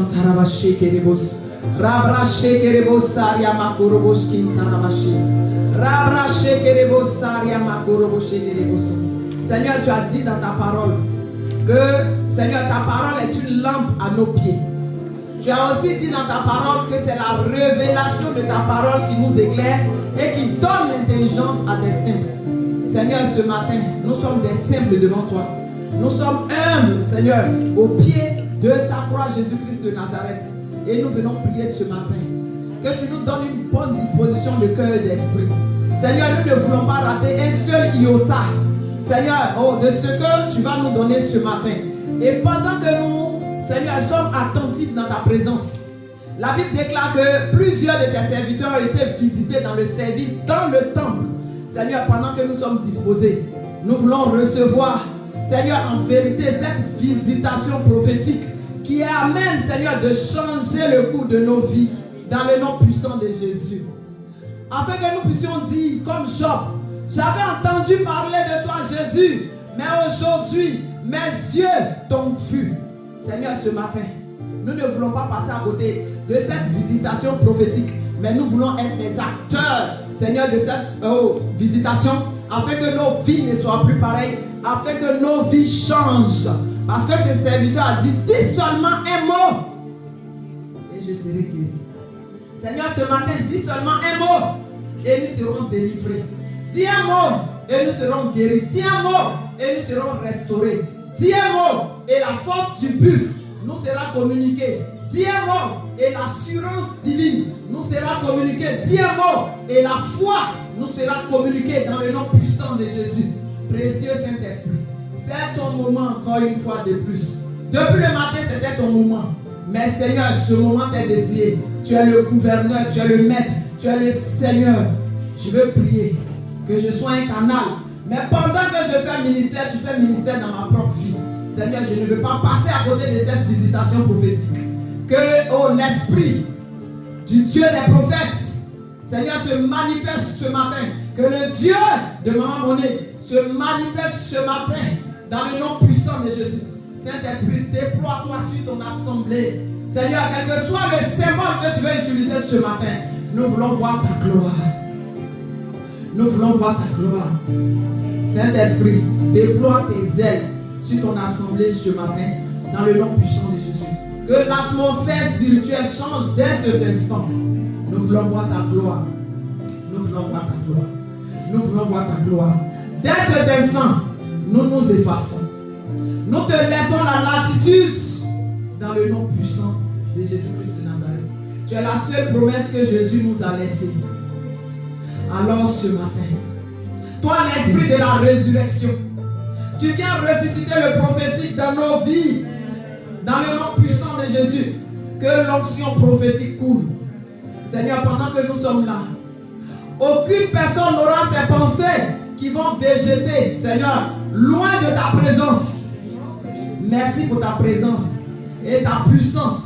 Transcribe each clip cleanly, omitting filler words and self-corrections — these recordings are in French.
Tarabashi Kerebos. Rabrache Kerebos Saria Makorobosh Kintarabashi. Rabrache Kerebos Saria Makorobosh Kerebos. Seigneur, tu as dit dans ta parole que, Seigneur, ta parole est une lampe à nos pieds. Tu as aussi dit dans ta parole que c'est la révélation de ta parole qui nous éclaire et qui donne l'intelligence à des simples. Seigneur, ce matin, nous sommes des simples devant toi. Nous sommes humbles, Seigneur, au pied de ta croix, Jésus-Christ de Nazareth. Et nous venons prier ce matin. Que tu nous donnes une bonne disposition de cœur et d'esprit. Seigneur, nous ne voulons pas rater un seul iota, Seigneur, de ce que tu vas nous donner ce matin. Et pendant que nous, Seigneur, sommes attentifs dans ta présence, la Bible déclare que plusieurs de tes serviteurs ont été visités dans le service, dans le temple. Seigneur, pendant que nous sommes disposés, nous voulons recevoir, Seigneur, en vérité, cette visitation prophétique qui est à même, Seigneur, de changer le cours de nos vies dans le nom puissant de Jésus. Afin que nous puissions dire, comme Job, j'avais entendu parler de toi, Jésus, mais aujourd'hui, mes yeux t'ont vu. Seigneur, ce matin, nous ne voulons pas passer à côté de cette visitation prophétique, mais nous voulons être des acteurs, Seigneur, de cette visitation, afin que nos vies ne soient plus pareilles, afin que nos vies changent. Parce que ce serviteur a dit, dis seulement un mot, et je serai guéri. Seigneur, ce matin, dis seulement un mot, et nous serons délivrés. Dis un mot, et nous serons guéris. Dis un mot, et nous serons restaurés. Dis un mot, et la force du buffle nous sera communiquée. Dis un mot, et l'assurance divine nous sera communiquée. Dis un mot, et la foi nous sera communiquée dans le nom puissant de Jésus. Précieux Saint-Esprit, c'est ton moment encore une fois de plus. Depuis le matin, c'était ton moment. Mais Seigneur, ce moment t'est dédié. Tu es le gouverneur, tu es le maître, tu es le Seigneur. Je veux prier que je sois un canal. Mais pendant que je fais ministère, tu fais ministère dans ma propre vie. Seigneur, je ne veux pas passer à côté de cette visitation prophétique. Que l'esprit du Dieu des prophètes, Seigneur, se manifeste ce matin. Que le Dieu de Maman Monnaie se manifeste ce matin dans le nom puissant de Jésus. Saint-Esprit, déploie-toi sur ton assemblée. Seigneur, quel que soit le symbole que tu veux utiliser ce matin, nous voulons voir ta gloire. Nous voulons voir ta gloire. Saint-Esprit, déploie tes ailes sur ton assemblée ce matin, dans le nom puissant de Jésus. Que l'atmosphère spirituelle change dès cet instant. Nous voulons voir ta gloire. Nous voulons voir ta gloire. Nous voulons voir ta gloire. Dès cet instant, nous nous effaçons. Nous te laissons la latitude dans le nom puissant de Jésus-Christ de Nazareth. Tu es la seule promesse que Jésus nous a laissée. Alors ce matin, toi l'esprit de la résurrection, tu viens ressusciter le prophétique dans nos vies, dans le nom puissant de Jésus. Que l'onction prophétique coule. Seigneur, pendant que nous sommes là, aucune personne n'aura ces pensées qui vont végéter, Seigneur, loin de ta présence. Merci pour ta présence et ta puissance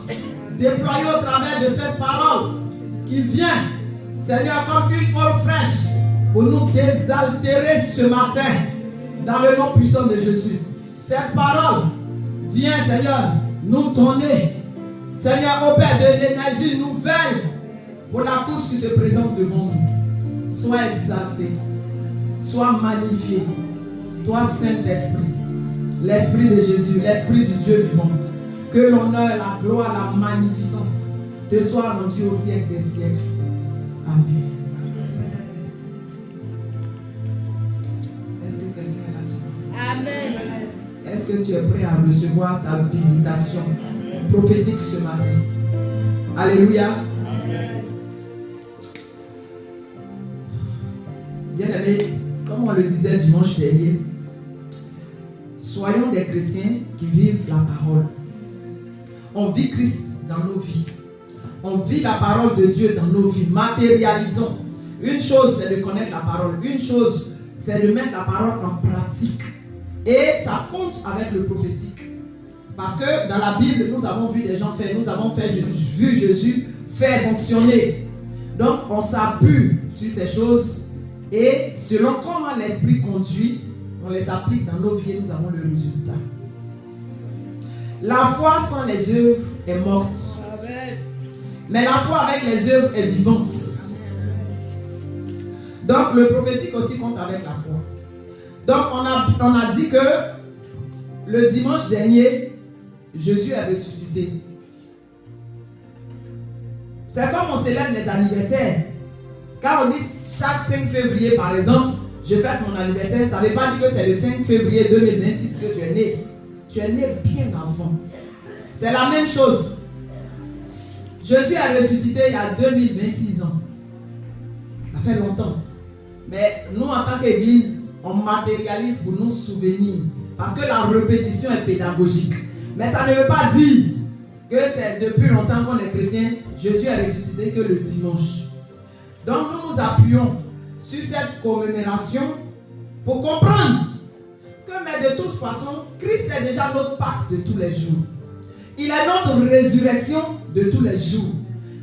déployée au travers de cette parole qui vient, Seigneur, comme une eau fraîche pour nous désaltérer ce matin dans le nom puissant de Jésus. Cette parole vient, Seigneur, nous donner, Seigneur, au Père, de l'énergie nouvelle pour la course qui se présente devant nous. Sois exalté, sois magnifié, toi Saint-Esprit. L'Esprit de Jésus, l'Esprit du Dieu vivant. Que l'honneur, la gloire, la magnificence te soient rendus au siècle des siècles. Amen. Est-ce que quelqu'un est là ce matin? Amen. Est-ce que tu es prêt à recevoir ta visitation prophétique ce matin? Alléluia. Amen. Bien-aimés, comme on le disait dimanche dernier, soyons des chrétiens qui vivent la parole. On vit Christ dans nos vies. On vit la parole de Dieu dans nos vies. Matérialisons. Une chose, c'est de connaître la parole. Une chose, c'est de mettre la parole en pratique. Et ça compte avec le prophétique. Parce que dans la Bible, nous avons vu des gens faire. Nous avons vu Jésus faire fonctionner. Donc, on s'appuie sur ces choses. Et selon comment l'Esprit conduit, on les applique dans nos vies et nous avons le résultat. La foi sans les œuvres est morte. Amen. Mais la foi avec les œuvres est vivante. Donc le prophétique aussi compte avec la foi. Donc on a dit que le dimanche dernier, Jésus est ressuscité. C'est comme on célèbre les anniversaires. Quand on dit chaque 5 février par exemple, je fête mon anniversaire, ça ne veut pas dire que c'est le 5 février 2026 que tu es né. Tu es né bien avant. C'est la même chose. Jésus a ressuscité il y a 2026 ans. Ça fait longtemps. Mais nous, en tant qu'Église, on matérialise pour nous souvenir. Parce que la répétition est pédagogique. Mais ça ne veut pas dire que c'est depuis longtemps qu'on est chrétien. Jésus a ressuscité que le dimanche. Donc nous nous appuyons sur cette commémoration pour comprendre que, mais de toute façon, Christ est déjà notre Pâque de tous les jours. Il est notre résurrection de tous les jours.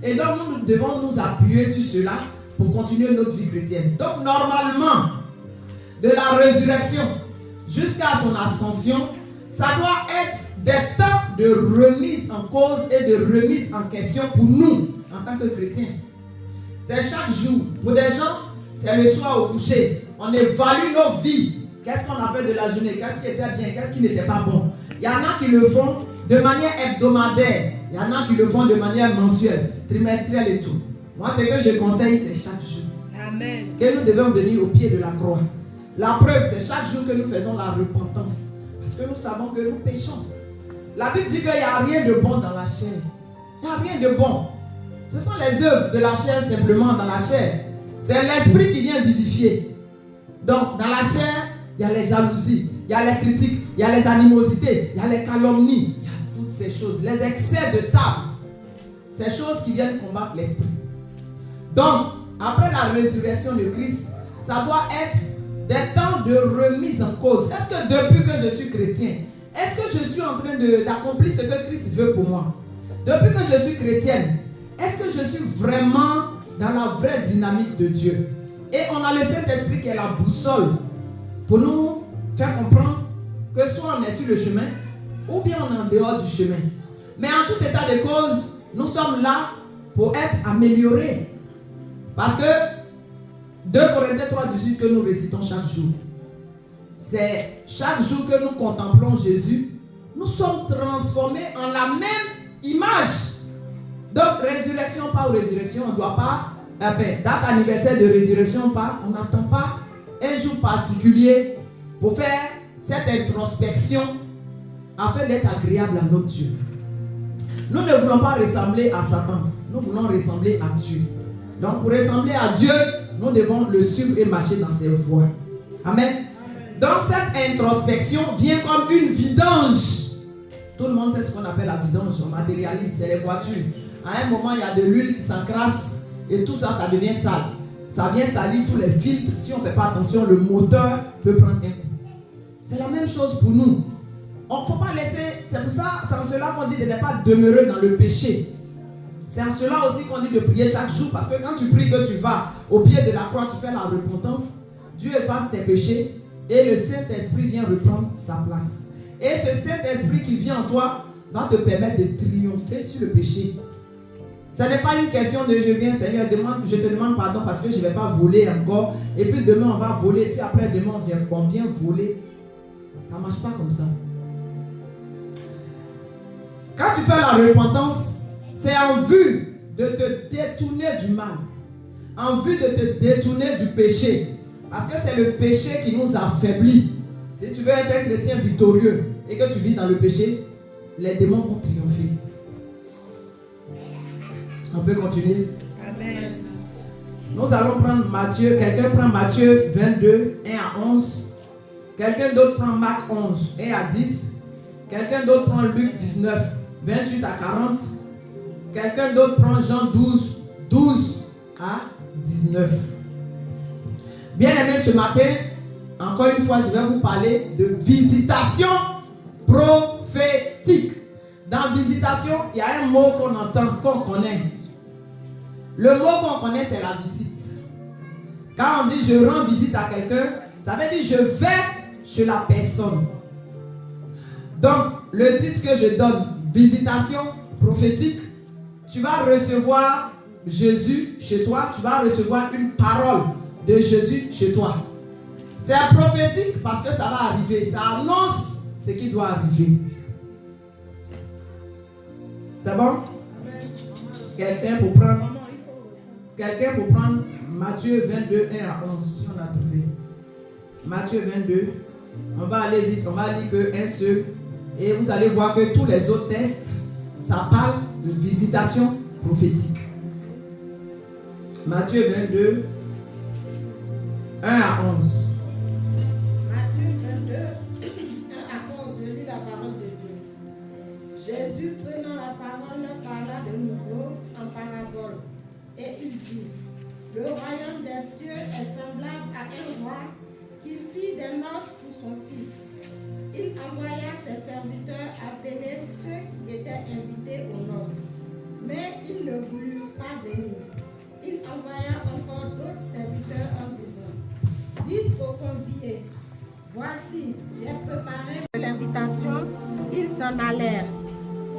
Et donc nous devons nous appuyer sur cela pour continuer notre vie chrétienne. Donc normalement, de la résurrection jusqu'à son ascension, ça doit être des temps de remise en cause et de remise en question pour nous en tant que chrétiens. C'est chaque jour. Pour des gens, c'est le soir au coucher. On évalue nos vies. Qu'est-ce qu'on a fait de la journée? Qu'est-ce qui était bien? Qu'est-ce qui n'était pas bon? Il y en a qui le font de manière hebdomadaire. Il y en a qui le font de manière mensuelle, trimestrielle et tout. Moi, ce que je conseille, c'est chaque jour. Amen. Que nous devons venir au pied de la croix. La preuve, c'est chaque jour que nous faisons la repentance. Parce que nous savons que nous péchons. La Bible dit qu'il n'y a rien de bon dans la chair. Il n'y a rien de bon. Ce sont les œuvres de la chair simplement dans la chair. C'est l'esprit qui vient vivifier. Donc, dans la chair, il y a les jalousies, il y a les critiques, il y a les animosités, il y a les calomnies, il y a toutes ces choses. Les excès de table. Ces choses qui viennent combattre l'esprit. Donc, après la résurrection de Christ, ça doit être des temps de remise en cause. Est-ce que depuis que je suis chrétien, est-ce que je suis en train d'accomplir ce que Christ veut pour moi? Depuis que je suis chrétienne, est-ce que je suis vraiment dans la vraie dynamique de Dieu? Et on a le Saint-Esprit qui est la boussole pour nous faire comprendre que soit on est sur le chemin ou bien on est en dehors du chemin. Mais en tout état de cause, nous sommes là pour être améliorés. Parce que 2 Corinthiens 3,18 que nous récitons chaque jour. C'est chaque jour que nous contemplons Jésus, nous sommes transformés en la même image. Donc, résurrection pas ou résurrection, on ne doit pas, date anniversaire de résurrection pas, on n'attend pas un jour particulier pour faire cette introspection afin d'être agréable à notre Dieu. Nous ne voulons pas ressembler à Satan, nous voulons ressembler à Dieu. Donc, pour ressembler à Dieu, nous devons le suivre et marcher dans ses voies. Amen. Donc, cette introspection vient comme une vidange. Tout le monde sait ce qu'on appelle la vidange. On matérialise, c'est les voitures. À un moment, il y a de l'huile qui s'encrasse et tout ça, ça devient sale. Ça vient salir tous les filtres. Si on ne fait pas attention, le moteur peut prendre un coup. C'est la même chose pour nous. On ne faut pas laisser, c'est pour ça, c'est en cela qu'on dit de ne pas demeurer dans le péché. C'est en cela aussi qu'on dit de prier chaque jour, parce que quand tu pries, que tu vas au pied de la croix, tu fais la repentance, Dieu efface tes péchés et le Saint-Esprit vient reprendre sa place. Et ce Saint-Esprit qui vient en toi va te permettre de triompher sur le péché. Ce n'est pas une question de je viens Seigneur, je te demande pardon parce que je ne vais pas voler encore, et puis demain on va voler, puis après demain on vient voler. Ça ne marche pas comme ça. Quand tu fais la repentance, c'est en vue de te détourner du mal, en vue de te détourner du péché. Parce que c'est le péché qui nous affaiblit. Si tu veux être un chrétien victorieux et que tu vis dans le péché, les démons vont triompher. On peut continuer. Amen. Nous allons prendre Matthieu. Quelqu'un prend Matthieu 22, 1 à 11. Quelqu'un d'autre prend Marc 11, 1 à 10. Quelqu'un d'autre prend Luc 19, 28 à 40. Quelqu'un d'autre prend Jean 12, 12 à 19. Bien aimé, ce matin, encore une fois, je vais vous parler de visitation prophétique. Dans visitation, il y a un mot qu'on entend, qu'on connaît. Le mot qu'on connaît, c'est la visite. Quand on dit je rends visite à quelqu'un, ça veut dire je vais chez la personne. Donc, le titre que je donne, visitation prophétique, tu vas recevoir Jésus chez toi, tu vas recevoir une parole de Jésus chez toi. C'est prophétique parce que ça va arriver, ça annonce ce qui doit arriver. C'est bon? Quelqu'un pour prendre Matthieu 22, 1 à 11, si on a trouvé. Matthieu 22, on va aller vite, on va lire que un seul. Et vous allez voir que tous les autres textes, ça parle de visitation prophétique. Matthieu 22, 1 à 11. Matthieu 22, 1 à 11, je lis la parole de Dieu. Jésus, prenant la parole, parla de nouveau en parabole. Et il dit, le royaume des cieux est semblable à un roi qui fit des noces pour son fils. Il envoya ses serviteurs appeler ceux qui étaient invités aux noces. Mais ils ne voulurent pas venir. Il envoya encore d'autres serviteurs en disant, dites aux conviés, voici, j'ai préparé l'invitation. Ils s'en allèrent.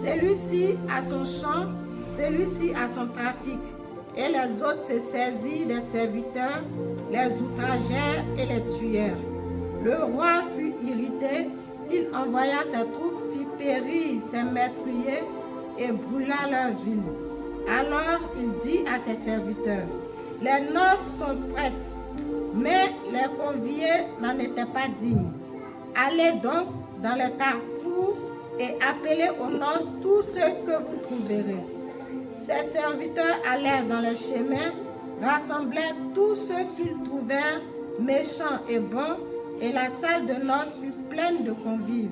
Celui-ci a son champ, celui-ci a son trafic. Et les autres se saisirent des serviteurs, les outragèrent et les tuèrent. Le roi fut irrité, il envoya ses troupes, fit périr ses meurtriers et brûla leur ville. Alors il dit à ses serviteurs, les noces sont prêtes, mais les conviés n'en étaient pas dignes. Allez donc dans les carrefours et appelez aux noces tous ceux que vous trouverez. Ses serviteurs allèrent dans les chemins, rassemblèrent tous ceux qu'ils trouvèrent méchants et bons, et la salle de noces fut pleine de convives.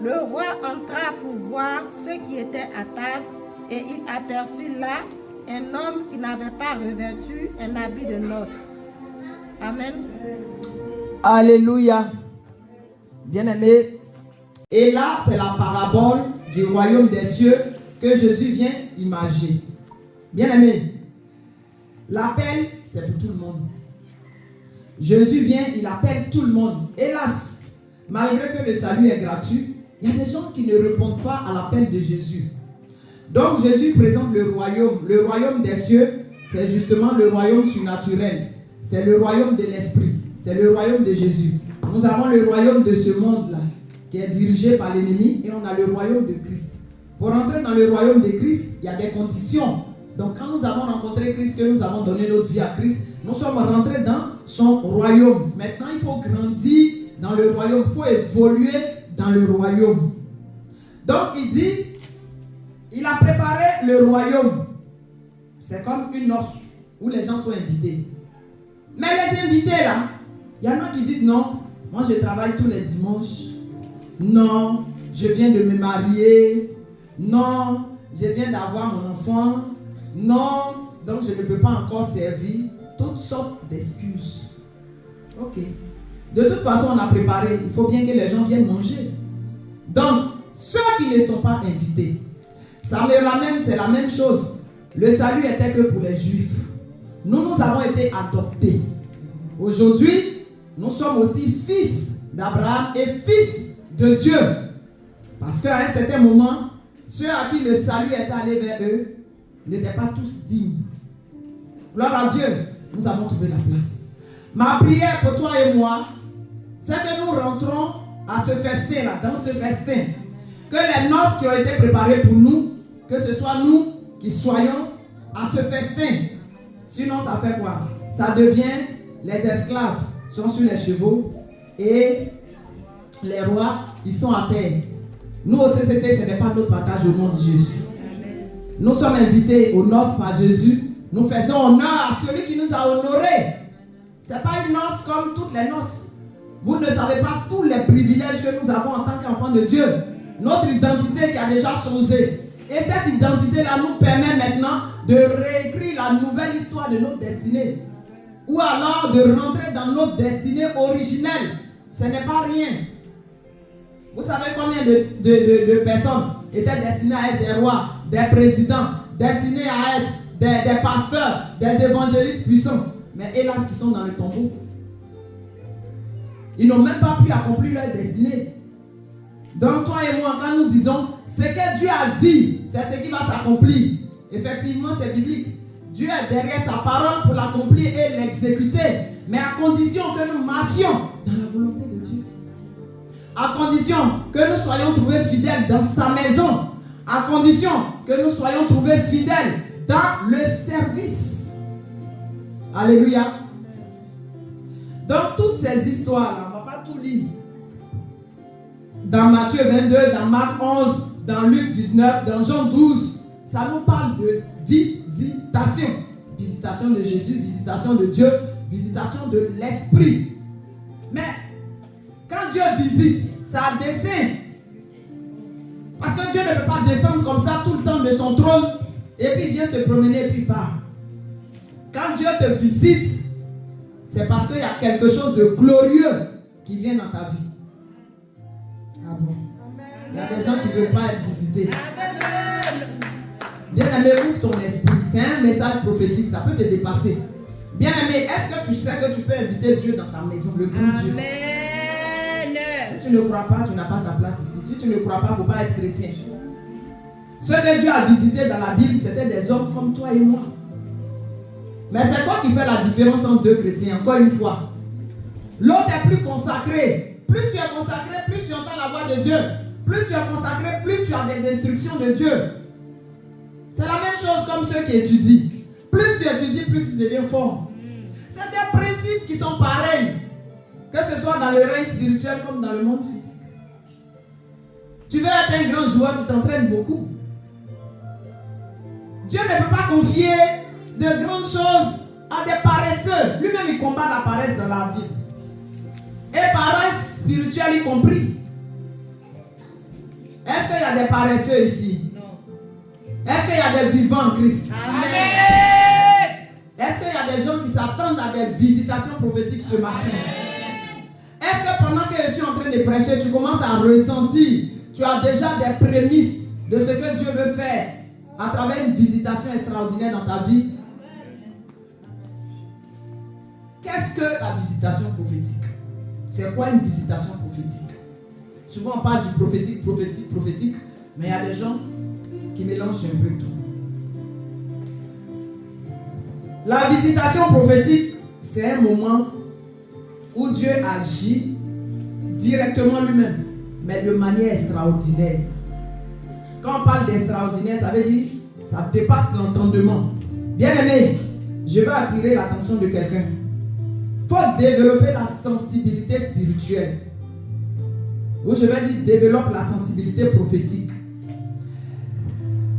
Le roi entra pour voir ceux qui étaient à table, et il aperçut là un homme qui n'avait pas revêtu un habit de noces. Amen. Alléluia. Bien-aimé. Et là, c'est la parabole du royaume des cieux que Jésus vient imager. Bien-aimé, l'appel, c'est pour tout le monde. Jésus vient, il appelle tout le monde. Hélas, malgré que le salut est gratuit, il y a des gens qui ne répondent pas à l'appel de Jésus. Donc Jésus présente le royaume. Le royaume des cieux, c'est justement le royaume surnaturel. C'est le royaume de l'esprit. C'est le royaume de Jésus. Nous avons le royaume de ce monde-là, qui est dirigé par l'ennemi, et on a le royaume de Christ. Pour entrer dans le royaume de Christ, il y a des conditions. Donc quand nous avons rencontré Christ, que nous avons donné notre vie à Christ, nous sommes rentrés dans son royaume. Maintenant, il faut grandir dans le royaume, il faut évoluer dans le royaume. Donc il dit, il a préparé le royaume. C'est comme une noce où les gens sont invités. Mais les invités là, il y en a qui disent non, moi je travaille tous les dimanches. Non, je viens de me marier. Non, je viens d'avoir mon enfant. Non, donc je ne peux pas encore servir. Toutes sortes d'excuses. Ok. De toute façon, on a préparé. Il faut bien que les gens viennent manger. Donc, ceux qui ne sont pas invités, ça me ramène, c'est la même chose. Le salut était que pour les Juifs. Nous avons été adoptés. Aujourd'hui, nous sommes aussi fils d'Abraham et fils de Dieu. Parce qu'à un certain moment, ceux à qui le salut est allé vers eux n'étaient pas tous dignes. Gloire à Dieu, nous avons trouvé la place. Ma prière pour toi et moi, c'est que nous rentrons à ce festin-là, dans ce festin. Que les noces qui ont été préparées pour nous, que ce soit nous qui soyons à ce festin. Sinon, ça fait quoi? Ça devient les esclaves sont sur les chevaux et les rois, ils sont à terre. Nous au CCT, ce n'est pas notre partage au nom de Jésus. Nous sommes invités aux noces par Jésus. Nous faisons honneur à celui qui nous a honorés. Ce n'est pas une noce comme toutes les noces. Vous ne savez pas tous les privilèges que nous avons en tant qu'enfants de Dieu. Notre identité qui a déjà changé. Et cette identité-là nous permet maintenant de réécrire la nouvelle histoire de notre destinée. Ou alors de rentrer dans notre destinée originelle. Ce n'est pas rien. Vous savez combien de personnes étaient destinées à être des rois, des présidents, destinés à être des pasteurs, des évangélistes puissants. Mais hélas, qui sont dans le tombeau. Ils n'ont même pas pu accomplir leur destinée. Donc toi et moi, quand nous disons ce que Dieu a dit, c'est ce qui va s'accomplir. Effectivement, c'est biblique. Dieu est derrière sa parole pour l'accomplir et l'exécuter. Mais à condition que nous marchions dans la volonté de Dieu. À condition que nous soyons trouvés fidèles dans sa maison. À condition que nous soyons trouvés fidèles dans le service. Alléluia. Donc toutes ces histoires-là, on ne va pas tout lire. Dans Matthieu 22, dans Marc 11, dans Luc 19, dans Jean 12, ça nous parle de visitation. Visitation de Jésus, visitation de Dieu, visitation de l'Esprit. Mais quand Dieu visite, ça descend. Parce que Dieu ne peut pas descendre comme ça tout le temps de son trône et puis vient se promener et puis part. Quand Dieu te visite, c'est parce qu'il y a quelque chose de glorieux qui vient dans ta vie. Ah bon? Il y a des gens qui ne veulent pas être visités. Bien-aimé, ouvre ton esprit. C'est un message prophétique, ça peut te dépasser. Bien-aimé, est-ce que tu sais que tu peux inviter Dieu dans ta maison, le grand Dieu? Si tu ne crois pas, tu n'as pas ta place ici. Si tu ne crois pas, il ne faut pas être chrétien. Ce que Dieu a visité dans la Bible, c'était des hommes comme toi et moi. Mais c'est quoi qui fait la différence entre deux chrétiens? Encore une fois, l'autre est plus consacré. Plus tu es consacré, plus tu entends la voix de Dieu. Plus tu es consacré, plus tu as des instructions de Dieu. C'est la même chose comme ceux qui étudient. Plus tu étudies, plus tu deviens fort. C'est des principes qui sont pareils. Que ce soit dans le règne spirituel comme dans le monde physique. Tu veux être un grand joueur, tu t'entraînes beaucoup. Dieu ne peut pas confier de grandes choses à des paresseux. Lui-même, il combat la paresse dans la Bible. Et paresse spirituelle y compris. Est-ce qu'il y a des paresseux ici? Non. Est-ce qu'il y a des vivants en Christ? Amen. Est-ce qu'il y a des gens qui s'attendent à des visitations prophétiques ce matin? Est-ce que pendant que je suis en train de prêcher, tu commences à ressentir, tu as déjà des prémices de ce que Dieu veut faire à travers une visitation extraordinaire dans ta vie? Qu'est-ce que la visitation prophétique? C'est quoi une visitation prophétique? Souvent on parle du prophétique, mais il y a des gens qui mélangent un peu tout. La visitation prophétique, c'est un moment où Dieu agit directement lui-même, mais de manière extraordinaire. Quand on parle d'extraordinaire, ça veut dire ça dépasse l'entendement. Bien aimé, je veux attirer l'attention de quelqu'un. Il faut développer la sensibilité spirituelle. Ou je vais dire développe la sensibilité prophétique.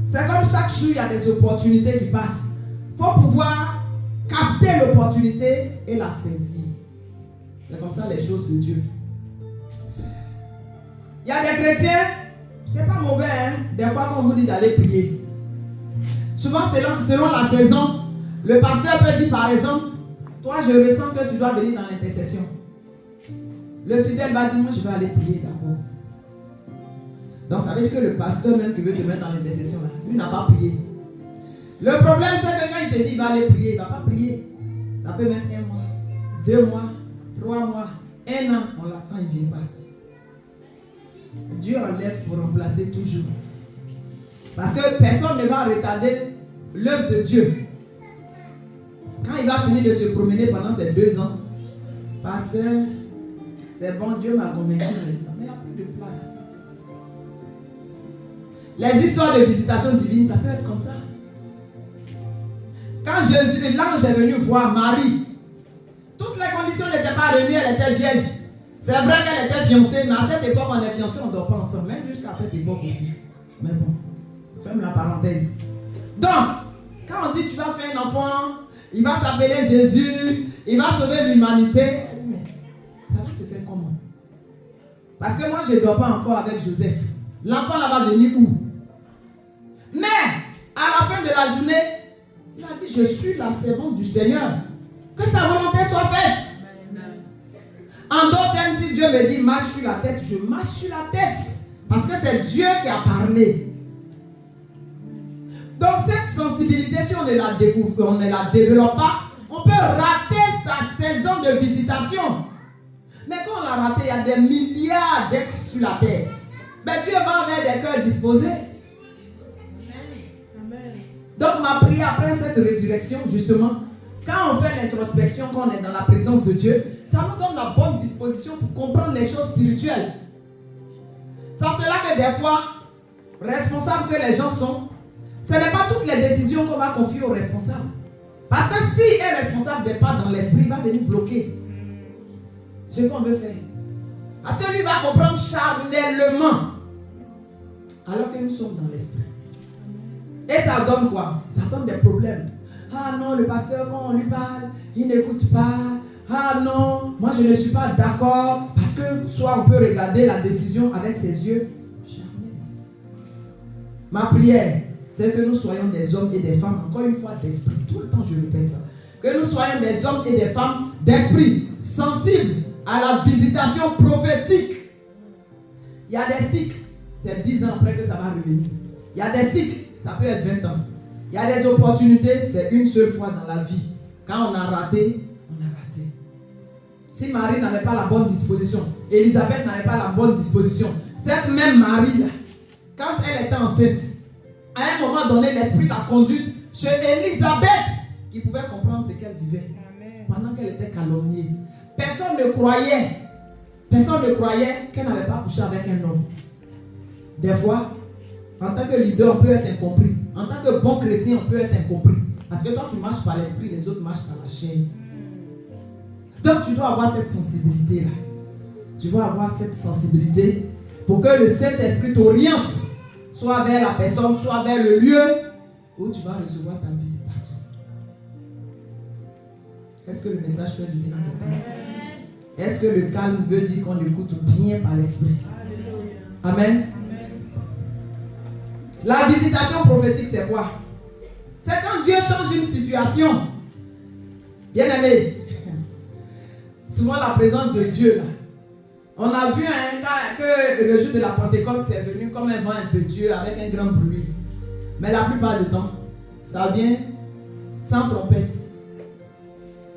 C'est comme chaque jour, il y a des opportunités qui passent. Il faut pouvoir capter l'opportunité et la saisir. C'est comme ça les choses de Dieu. Il y a des chrétiens, c'est pas mauvais, hein? Des fois qu'on vous dit d'aller prier. Souvent, selon la saison, le pasteur peut dire par exemple, toi je ressens que tu dois venir dans l'intercession. Le fidèle va dire, moi je vais aller prier d'abord. Donc ça veut dire que le pasteur même qui veut te mettre dans l'intercession, lui n'a pas prié. Le problème c'est que quand il te dit il va aller prier, il ne va pas prier. Ça peut mettre 1 mois, 2 mois, 3 mois, 1 an, on l'attend, il ne vient pas. Dieu enlève pour remplacer toujours. Parce que personne ne va retarder l'œuvre de Dieu. Quand il va finir de se promener pendant ces 2 ans, pasteur, c'est bon, Dieu m'a convaincu maintenant, mais il n'y a plus de place. Les histoires de visitation divine, ça peut être comme ça. Quand l'ange est venu voir Marie, toutes les conditions n'étaient pas réunies, elle était vierge. C'est vrai qu'elle était fiancée, mais à cette époque, on est fiancés, on ne dort pas ensemble, même jusqu'à cette époque aussi. Mais bon, ferme la parenthèse. Donc, quand on dit tu vas faire un enfant, il va s'appeler Jésus, il va sauver l'humanité, mais ça va se faire comment? Parce que moi, je ne dors pas encore avec Joseph. L'enfant là va venir où? Mais, à la fin de la journée, il a dit, je suis la servante du Seigneur. Que sa volonté soit faite. En d'autres termes, si Dieu me dit, marche sur la tête, je marche sur la tête. Parce que c'est Dieu qui a parlé. Donc cette sensibilité, si on ne la découvre, on ne la développe pas, on peut rater sa saison de visitation. Mais quand on l'a raté, il y a des milliards d'êtres sur la terre. ben Dieu va vers des cœurs disposés. Amen. Donc ma prière après cette résurrection, justement, quand on fait l'introspection, quand on est dans la présence de Dieu, ça nous donne la bonne disposition pour comprendre les choses spirituelles. C'est pour cela que des fois, responsables que les gens sont, ce n'est pas toutes les décisions qu'on va confier aux responsables. Parce que si un responsable n'est pas dans l'esprit, il va venir bloquer ce qu'on veut faire. Parce que lui va comprendre charnellement, alors que nous sommes dans l'esprit. Et ça donne quoi? Ça donne des problèmes. Ah non, le pasteur, quand on lui parle, il n'écoute pas. Ah non, moi je ne suis pas d'accord. Parce que soit on peut regarder la décision avec ses yeux charnels. Ma prière, c'est que nous soyons des hommes et des femmes, encore une fois, d'esprit. Tout le temps, je répète ça. Que nous soyons des hommes et des femmes d'esprit, sensibles à la visitation prophétique. Il y a des cycles, c'est 10 ans après que ça va revenir. Il y a des cycles, ça peut être 20 ans. Il y a des opportunités, c'est une seule fois dans la vie. Quand on a raté, on a raté. Si Marie n'avait pas la bonne disposition, Élisabeth n'avait pas la bonne disposition, cette même Marie-là, quand elle était enceinte, à un moment donné, l'esprit l'a conduite chez Élisabeth, qui pouvait comprendre ce qu'elle vivait. Amen. Pendant qu'elle était calomniée. Personne ne croyait qu'elle n'avait pas couché avec un homme. Des fois, en tant que leader, on peut être incompris. En tant que bon chrétien, on peut être incompris. Parce que toi, tu marches par l'esprit, les autres marchent par la chair. Donc, tu dois avoir cette sensibilité-là. Tu dois avoir cette sensibilité pour que le Saint-Esprit t'oriente, soit vers la personne, soit vers le lieu où tu vas recevoir ta visitation. Est-ce que le message fait du bien à quelqu'un? Est-ce que le calme veut dire qu'on écoute bien par l'esprit? Amen. La visitation prophétique, c'est quoi? C'est quand Dieu change une situation. Bien aimé, souvent la présence de Dieu là. On a vu un cas que le jour de la Pentecôte, c'est venu comme un vent impétueux avec un grand bruit. Mais la plupart du temps, ça vient sans trompette.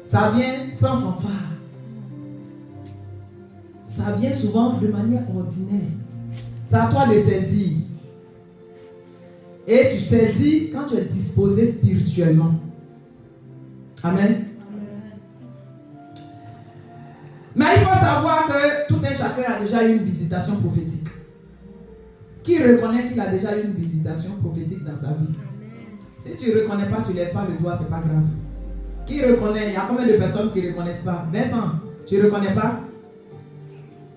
Ça vient sans fanfare. Ça vient souvent de manière ordinaire. C'est à toi de saisir. Et tu saisis quand tu es disposé spirituellement. Amen. Mais il faut savoir que tout un chacun a déjà eu une visitation prophétique. Qui reconnaît qu'il a déjà eu une visitation prophétique dans sa vie? Si tu ne reconnais pas, tu ne lèves pas le doigt, ce n'est pas grave. Qui reconnaît? Il y a combien de personnes qui ne reconnaissent pas? Vincent, tu ne reconnais pas?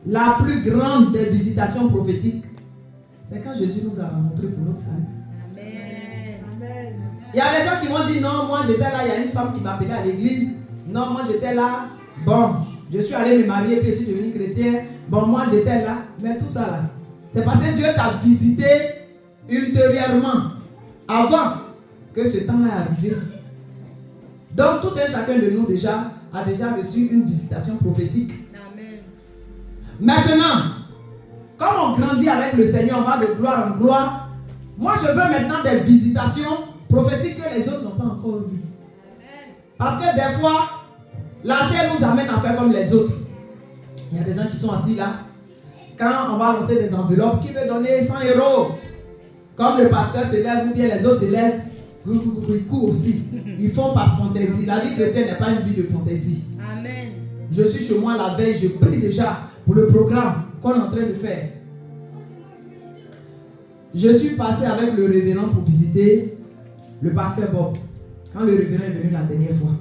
La plus grande des visitations prophétiques, c'est quand Jésus nous a rencontrés pour notre salut. Amen. Il y a des gens qui vont dire non, moi j'étais là, il y a une femme qui m'appelait à l'église. Non, moi j'étais là. Bon, je suis allé me marier, puis je suis devenu chrétien. Bon, moi j'étais là. Mais tout ça là, c'est parce que Dieu t'a visité ultérieurement, avant que ce temps-là arrive. Donc tout un chacun de nous a déjà reçu une visitation prophétique. Amen. Maintenant, comme on grandit avec le Seigneur, on va de gloire en gloire. Moi je veux maintenant des visitations prophétiques que les autres n'ont pas encore vues. Parce que des fois, la chair nous amène à faire comme les autres. Il y a des gens qui sont assis là. Quand on va lancer des enveloppes, qui veut donner 100 €? Comme le pasteur se lève ou bien les autres se lèvent, ils courent aussi. Ils font par fantaisie. La vie chrétienne n'est pas une vie de fantaisie. Amen. Je suis chez moi la veille, je prie déjà pour le programme qu'on est en train de faire. Je suis passé avec le révérend pour visiter le pasteur Bob. Quand le révérend est venu la dernière fois.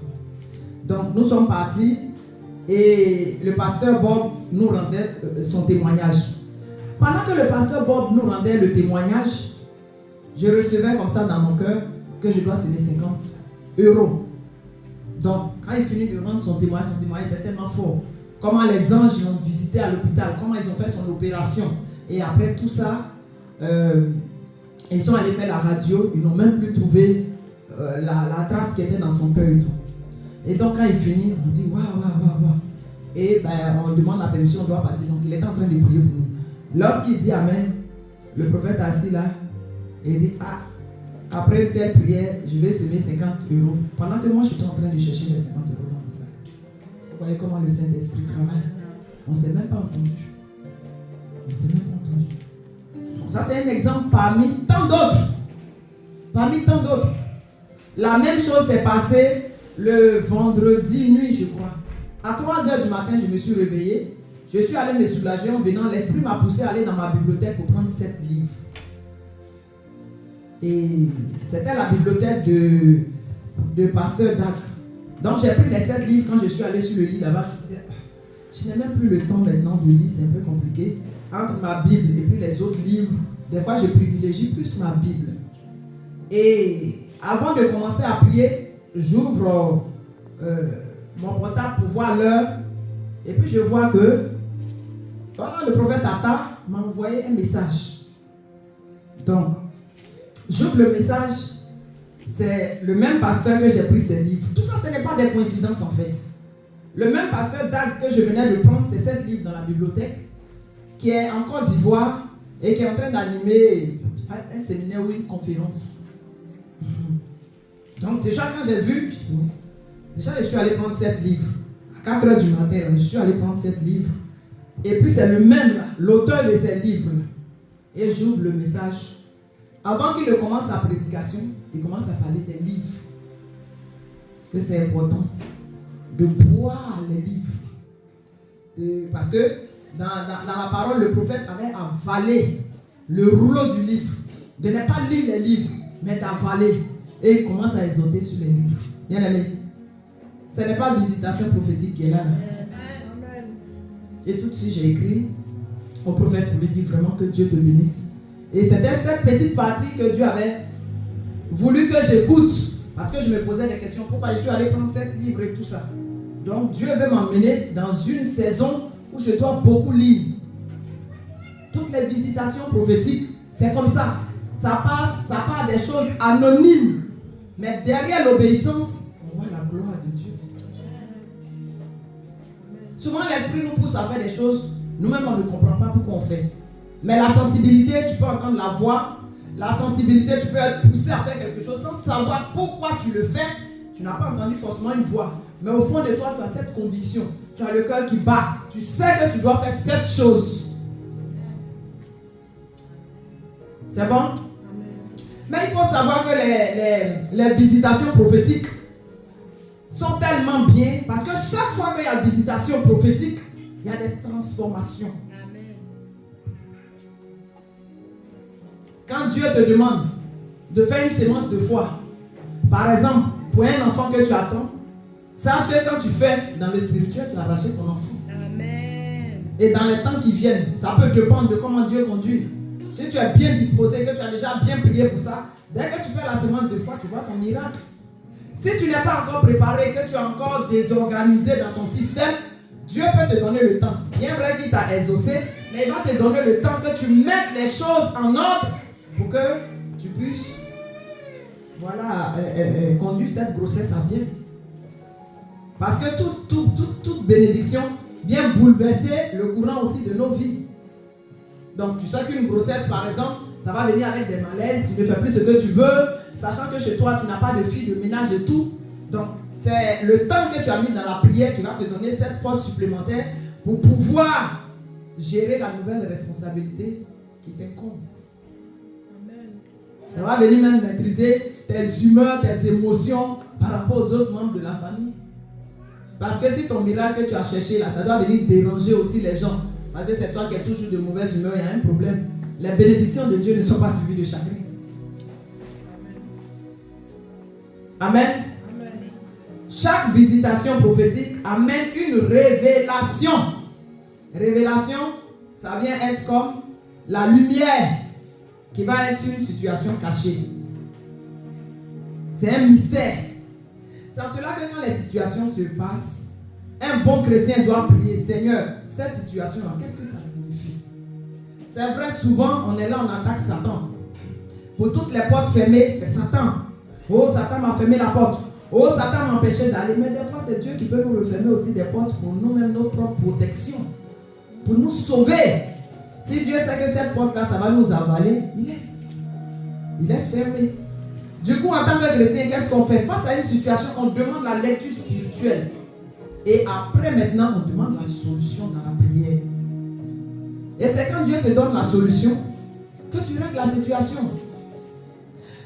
Donc nous sommes partis et le pasteur Bob nous rendait son témoignage. Pendant que le pasteur Bob nous rendait le témoignage, je recevais comme ça dans mon cœur que je dois semer 50 €. Donc quand il finit de rendre son témoignage était tellement fort. Comment les anges l'ont visité à l'hôpital, comment ils ont fait son opération. Et après tout ça, ils sont allés faire la radio, ils n'ont même plus trouvé la trace qui était dans son cœur et tout. Et donc quand il finit, on dit waouh. Et on demande la permission, on doit partir. Donc il était en train de prier pour nous. Lorsqu'il dit amen, le prophète assis là, et il dit après une telle prière, je vais semer 50 €. Pendant que moi je suis en train de chercher les 50 € dans le sac. Vous voyez comment le Saint-Esprit travaille? On ne s'est même pas entendu. Donc ça, c'est un exemple parmi tant d'autres. Parmi tant d'autres. La même chose s'est passée le vendredi nuit, je crois. À 3h du matin, je me suis réveillée. Je suis allée me soulager en venant. L'esprit m'a poussé à aller dans ma bibliothèque pour prendre 7 livres. Et c'était la bibliothèque de Pasteur Dag. Donc j'ai pris les 7 livres. Quand je suis allée sur le lit là-bas, je disais, je n'ai même plus le temps maintenant de lire, c'est un peu compliqué. Entre ma Bible et puis les autres livres, des fois je privilégie plus ma Bible. Et avant de commencer à prier, j'ouvre mon portable pour voir l'heure. Et puis je vois que le prophète Atta m'a envoyé un message. Donc, j'ouvre le message. C'est le même pasteur que j'ai pris ses livres. Tout ça, ce n'est pas des coïncidences en fait. Le même pasteur Dag que je venais de prendre ses 7 livres dans la bibliothèque, qui est en Côte d'Ivoire et qui est en train d'animer un séminaire ou une conférence. Donc déjà quand j'ai vu, déjà je suis allé prendre 7 livres. À 4h du matin, je suis allé prendre 7 livres. Et puis c'est le même, l'auteur de ces livres. Et j'ouvre le message. Avant qu'il ne commence sa prédication, il commence à parler des livres. Que c'est important de boire les livres. Parce que dans la parole, le prophète avait avalé le rouleau du livre. De ne pas lire les livres, mais d'avaler. Et il commence à exhorter sur les livres. Bien aimé, ce n'est pas visitation prophétique qui est là. Et tout de suite, j'ai écrit au prophète pour lui dire vraiment que Dieu te bénisse. Et c'était cette petite partie que Dieu avait voulu que j'écoute. Parce que je me posais des questions. Pourquoi je suis allé prendre 7 livres et tout ça. Donc Dieu veut m'emmener dans une saison où je dois beaucoup lire. Toutes les visitations prophétiques, c'est comme ça. Ça part des choses anonymes. Mais derrière l'obéissance, on voit la gloire de Dieu. Souvent l'esprit nous pousse à faire des choses, nous-mêmes on ne comprend pas pourquoi on fait. Mais la sensibilité, tu peux entendre la voix. La sensibilité, tu peux être poussé à faire quelque chose sans savoir pourquoi tu le fais. Tu n'as pas entendu forcément une voix. Mais au fond de toi, tu as cette conviction. Tu as le cœur qui bat. Tu sais que tu dois faire cette chose. C'est bon? Amen. Mais il faut savoir que les visitations prophétiques sont tellement bien. Parce que chaque fois qu'il y a visitation prophétique, il y a des transformations. Quand Dieu te demande de faire une sémence de foi, par exemple, pour un enfant que tu attends, sache que quand tu fais dans le spirituel, tu as arraché ton enfant. Amen. Et dans les temps qui viennent, ça peut dépendre de comment Dieu conduit. Si tu es bien disposé, que tu as déjà bien prié pour ça, dès que tu fais la sémence de foi, tu vois ton miracle. Si tu n'es pas encore préparé, que tu es encore désorganisé dans ton système, Dieu peut te donner le temps. Bien vrai qu'il t'a exaucé, mais il va te donner le temps que tu mettes les choses en ordre pour que tu puisses conduire cette grossesse à bien. Parce que toute bénédiction vient bouleverser le courant aussi de nos vies. Donc tu sais qu'une grossesse par exemple, ça va venir avec des malaises, tu ne fais plus ce que tu veux, sachant que chez toi tu n'as pas de fille de ménage et tout. Donc c'est le temps que tu as mis dans la prière qui va te donner cette force supplémentaire pour pouvoir gérer la nouvelle responsabilité qui t'incombe. Ça va venir même maîtriser tes humeurs, tes émotions par rapport aux autres membres de la famille. Parce que si ton miracle que tu as cherché là, ça doit venir déranger aussi les gens. Parce que c'est toi qui es toujours de mauvaise humeur, il y a un problème. Les bénédictions de Dieu ne sont pas suivies de chagrin. Amen. Amen. Chaque visitation prophétique amène une révélation. Révélation, ça vient être comme la lumière qui va être une situation cachée. C'est un mystère. C'est en cela que quand les situations se passent, un bon chrétien doit prier, Seigneur, cette situation-là, qu'est-ce que ça signifie? C'est vrai, souvent, on est là, on attaque Satan. Pour toutes les portes fermées, c'est Satan. Oh, Satan m'a fermé la porte. Oh, Satan m'a empêché d'aller. Mais des fois, c'est Dieu qui peut nous refermer aussi des portes pour nous-mêmes, notre propre protection. Pour nous sauver. Si Dieu sait que cette porte-là, ça va nous avaler, il laisse fermer. Du coup, en tant que chrétien, qu'est-ce qu'on fait? Face à une situation, on demande la lecture spirituelle. Et après, maintenant, on demande la solution dans la prière. Et c'est quand Dieu te donne la solution que tu règles la situation.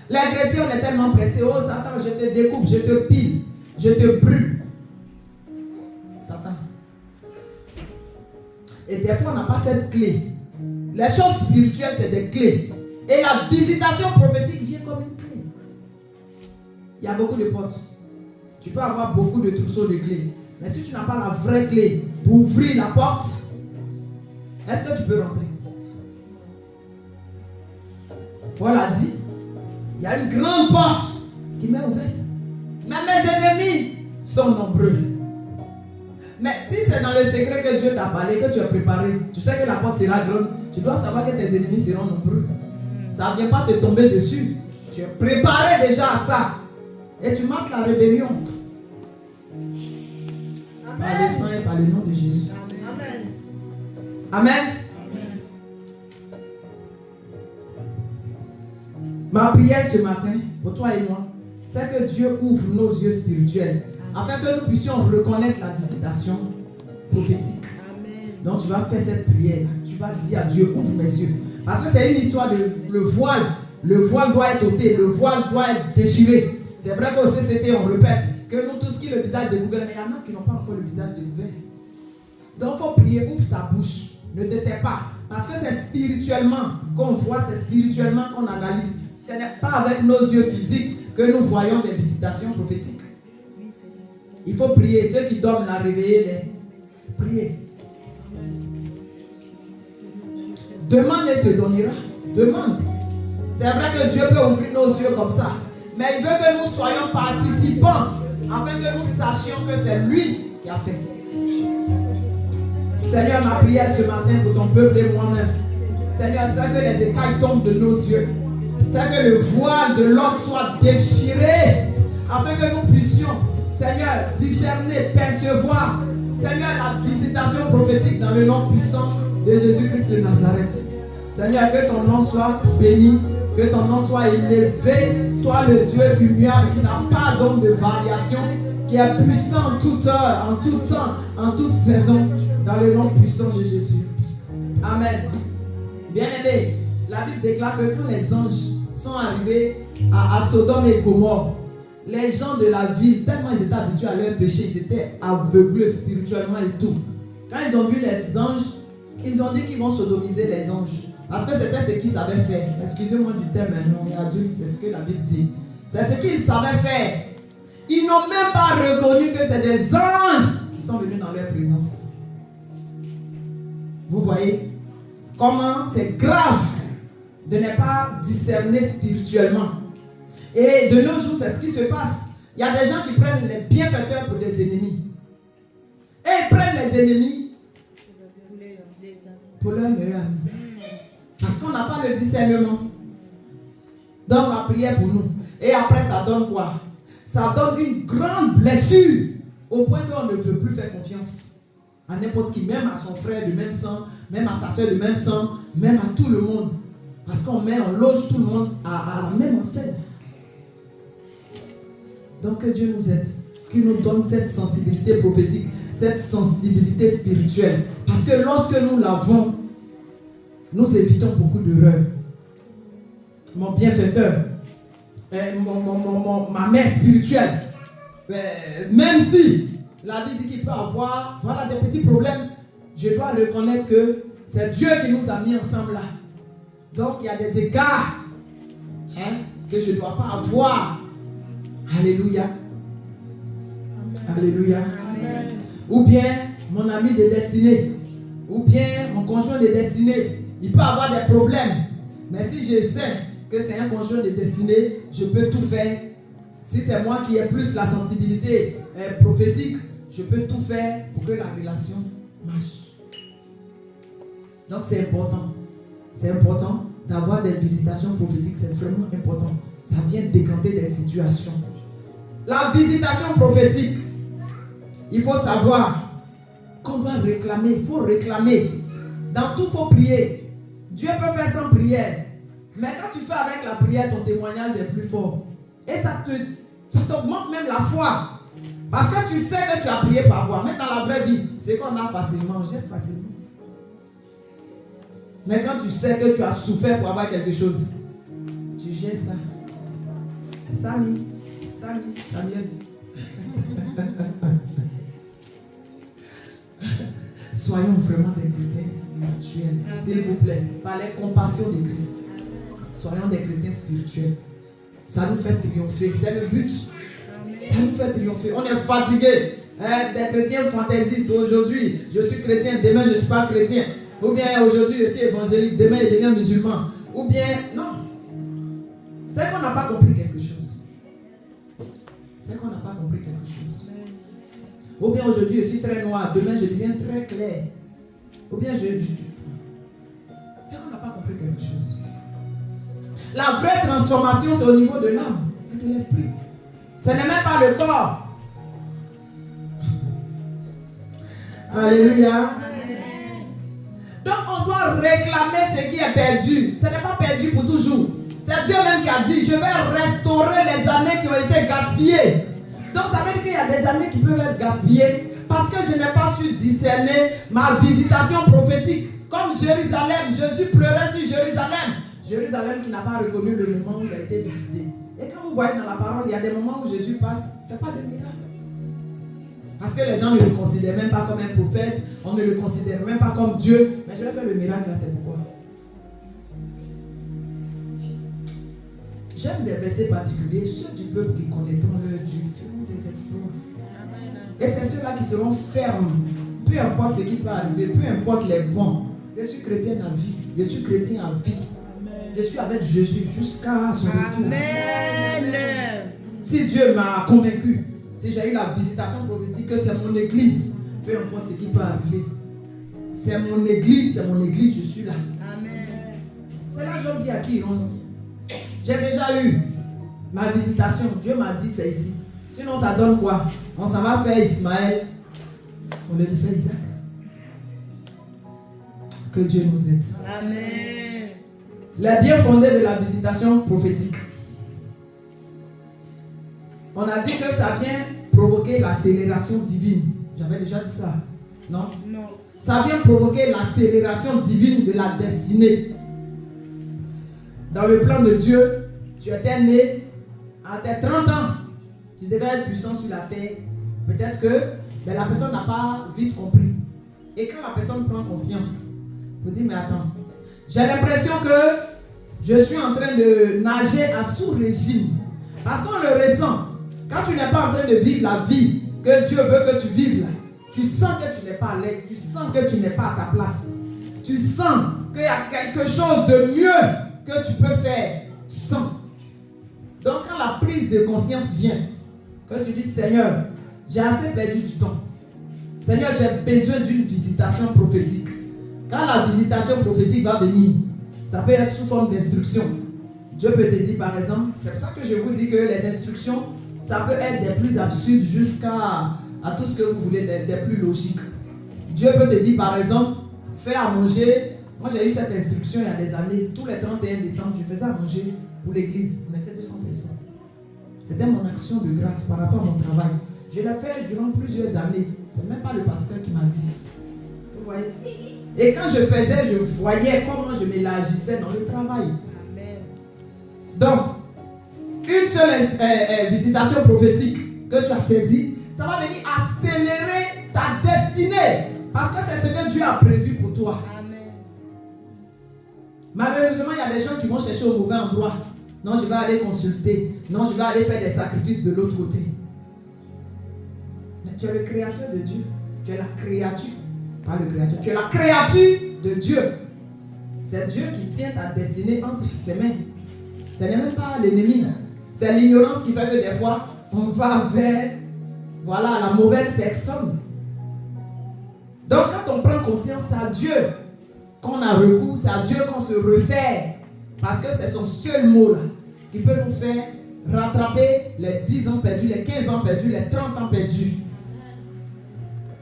Les chrétiens, on est tellement pressés. Oh Satan, je te découpe, je te pile, je te brûle. Satan. Et des fois, on n'a pas cette clé. Les choses spirituelles, c'est des clés. Et la visitation prophétique vient comme une clé. Il y a beaucoup de portes. Tu peux avoir beaucoup de trousseaux de clés. Mais si tu n'as pas la vraie clé pour ouvrir la porte, est-ce que tu peux rentrer? Paul a dit, il y a une grande porte qui m'est ouverte. Mais mes ennemis sont nombreux. Mais si c'est dans le secret que Dieu t'a parlé, que tu as préparé, tu sais que la porte sera grande, tu dois savoir que tes ennemis seront nombreux. Ça ne vient pas te tomber dessus. Tu es préparé déjà à ça. Et tu marques la rébellion. Amen. Par le sang et par le nom de Jésus. Amen. Amen. Amen. Ma prière ce matin, pour toi et moi, c'est que Dieu ouvre nos yeux spirituels, afin que nous puissions reconnaître la visitation prophétique. Amen. Donc tu vas faire cette prière. Tu vas dire à Dieu, ouvre mes yeux. Parce que c'est une histoire de le voile. Le voile doit être ôté, le voile doit être déchiré. C'est vrai qu'au CCT, on répète que nous tous qui le visage découvert, mais il y en a qui n'ont pas encore le visage découvert. Donc il faut prier, ouvre ta bouche, ne te tais pas. Parce que c'est spirituellement qu'on voit, c'est spirituellement qu'on analyse. Ce n'est pas avec nos yeux physiques que nous voyons des visitations prophétiques. Il faut prier. Ceux qui dorment, la réveiller, les prier. Demande et te donnera. Demande. C'est vrai que Dieu peut ouvrir nos yeux comme ça. Mais il veut que nous soyons participants afin que nous sachions que c'est lui qui a fait. Seigneur, ma prière ce matin pour ton peuple et moi-même. Seigneur, c'est que les écailles tombent de nos yeux. C'est que le voile de l'homme soit déchiré afin que nous puissions, Seigneur, discerner, percevoir, Seigneur, la visitation prophétique dans le nom puissant de Jésus-Christ de Nazareth. Seigneur, que ton nom soit béni, que ton nom soit élevé. Toi, le Dieu immuable qui n'a pas d'ombre de variation, qui est puissant en toute heure, en tout temps, en toute saison, dans le nom puissant de Jésus. Amen. Bien-aimés, la Bible déclare que quand les anges sont arrivés à Sodome et Gomorrhe, les gens de la ville, tellement ils étaient habitués à leur péché, ils étaient aveuglés spirituellement et tout. Quand ils ont vu les anges, ils ont dit qu'ils vont sodomiser les anges. Parce que c'était ce qu'ils savaient faire. Excusez-moi du terme, on est adulte, c'est ce que la Bible dit. C'est ce qu'ils savaient faire. Ils n'ont même pas reconnu que c'est des anges qui sont venus dans leur présence. Vous voyez comment c'est grave de ne pas discerner spirituellement. Et de nos jours, c'est ce qui se passe. Il y a des gens qui prennent les bienfaiteurs pour des ennemis. Et ils prennent les ennemis pour leurs meilleurs amis. Parce qu'on n'a pas le discernement. Donc la prière pour nous. Et après, ça donne quoi? Ça donne une grande blessure au point qu'on ne veut plus faire confiance à n'importe qui, même à son frère de même sang, même à sa soeur de même sang, même à tout le monde. Parce qu'on loge tout le monde à la même enseigne. Donc que Dieu nous aide, qu'il nous donne cette sensibilité prophétique, cette sensibilité spirituelle. Parce que lorsque nous l'avons, nous évitons beaucoup d'erreurs. Mon bienfaiteur, ma mère spirituelle, même si la Bible dit qu'il peut avoir des petits problèmes, je dois reconnaître que c'est Dieu qui nous a mis ensemble là. Donc il y a des écarts que je ne dois pas avoir. Alléluia. Amen. Alléluia. Amen. Ou bien mon ami de destinée, ou bien mon conjoint de destinée, il peut avoir des problèmes. Mais si je sais que c'est un conjoint de destinée, je peux tout faire. Si c'est moi qui ai plus la sensibilité prophétique, je peux tout faire pour que la relation marche. Donc c'est important. C'est important d'avoir des visitations prophétiques. C'est vraiment important. Ça vient décanter des situations. La visitation prophétique, il faut savoir qu'on doit réclamer. Il faut réclamer. Dans tout, il faut prier. Dieu peut faire sans prière. Mais quand tu fais avec la prière, ton témoignage est plus fort. Et ça t'augmente même la foi. Parce que tu sais que tu as prié par voix. Mais dans la vraie vie, c'est qu'on a facilement, on jette facilement. Mais quand tu sais que tu as souffert pour avoir quelque chose, tu gères ça. Samuel. Soyons vraiment des chrétiens spirituels, s'il vous plaît, par les compassions de Christ. Soyons des chrétiens spirituels. Ça nous fait triompher, c'est le but. Ça nous fait triompher. On est fatigué. Des chrétiens fantaisistes. Aujourd'hui, je suis chrétien, demain je ne suis pas chrétien. Ou bien aujourd'hui je suis évangélique, demain je deviens musulman. Ou bien, non. C'est qu'on n'a pas compris quelque chose. C'est qu'on n'a pas compris quelque chose. Ou bien aujourd'hui je suis très noir, demain je deviens très clair. Ou bien c'est qu'on n'a pas compris quelque chose. La vraie transformation c'est au niveau de l'âme et de l'esprit. Ce n'est même pas le corps. Alléluia. Donc on doit réclamer ce qui est perdu. Ce n'est pas perdu pour toujours. C'est Dieu même qui a dit, je vais restaurer les années qui ont été gaspillées. Donc ça veut dire qu'il y a des années qui peuvent être gaspillées parce que je n'ai pas su discerner ma visitation prophétique. Comme Jérusalem, Jésus pleurait sur Jérusalem. Jérusalem qui n'a pas reconnu le moment où il a été visité. Et quand vous voyez dans la parole, il y a des moments où Jésus passe, il ne fait pas de miracle. Parce que les gens ne le considèrent même pas comme un prophète, on ne le considère même pas comme Dieu. Mais je vais faire le miracle là, c'est pourquoi. J'aime des versets particuliers, ceux du peuple qui connaîtront leur Dieu feront des exploits. Et c'est ceux-là qui seront fermes, peu importe ce qui peut arriver, peu importe les vents. Je suis chrétien à vie, je suis chrétien à vie. Je suis avec Jésus jusqu'à son retour. Amen. Si Dieu m'a convaincu, si j'ai eu la visitation prophétique que c'est mon église, peu importe ce qui peut arriver, c'est mon église, je suis là. Amen. C'est là que je dis à qui iront. J'ai déjà eu ma visitation, Dieu m'a dit c'est ici. Sinon ça donne quoi? On s'en va faire Ismaël au lieu de faire Isaac. Que Dieu nous aide. Amen. Les biens fondés de la visitation prophétique. On a dit que ça vient provoquer l'accélération divine. J'avais déjà dit ça. Non? Non. Ça vient provoquer l'accélération divine de la destinée. Dans le plan de Dieu, tu étais né à tes 30 ans. Tu devais être puissant sur la terre. Peut-être que la personne n'a pas vite compris. Et quand la personne prend conscience, vous dites, mais attends, j'ai l'impression que je suis en train de nager à sous-régime. Parce qu'on le ressent. Quand tu n'es pas en train de vivre la vie que Dieu veut que tu vives là, tu sens que tu n'es pas à l'aise, tu sens que tu n'es pas à ta place. Tu sens qu'il y a quelque chose de mieux que tu peux faire. Tu sens. Donc quand la prise de conscience vient, que tu dis, Seigneur, j'ai assez perdu du temps. Seigneur, j'ai besoin d'une visitation prophétique. Quand la visitation prophétique va venir, ça peut être sous forme d'instruction. Dieu peut te dire par exemple, c'est pour ça que je vous dis que les instructions, ça peut être des plus absurdes jusqu'à tout ce que vous voulez, des plus logiques. Dieu peut te dire par exemple, fais à manger. Moi j'ai eu cette instruction il y a des années, tous les 31 décembre, je faisais à manger pour l'église. On était 200 personnes. C'était mon action de grâce par rapport à mon travail. Je l'ai fait durant plusieurs années. C'est même pas le pasteur qui m'a dit. Vous voyez? Et quand je faisais, je voyais comment je m'élargissais dans le travail. Amen. Donc, une seule visitation prophétique que tu as saisie, ça va venir accélérer ta destinée. Parce que c'est ce que Dieu a prévu pour toi. Amen. Malheureusement, il y a des gens qui vont chercher au mauvais endroit. Non, je vais aller consulter. Non, je vais aller faire des sacrifices de l'autre côté. Mais tu es le créateur de Dieu. Tu es la créature. Pas le créateur. Tu es la créature de Dieu. C'est Dieu qui tient ta destinée entre ses mains. Ce n'est même pas l'ennemi. C'est l'ignorance qui fait que des fois, on va vers la mauvaise personne. Donc quand on prend conscience, c'est à Dieu qu'on a recours, c'est à Dieu qu'on se réfère. Parce que c'est son seul mot là qui peut nous faire rattraper les 10 ans perdus, les 15 ans perdus, les 30 ans perdus.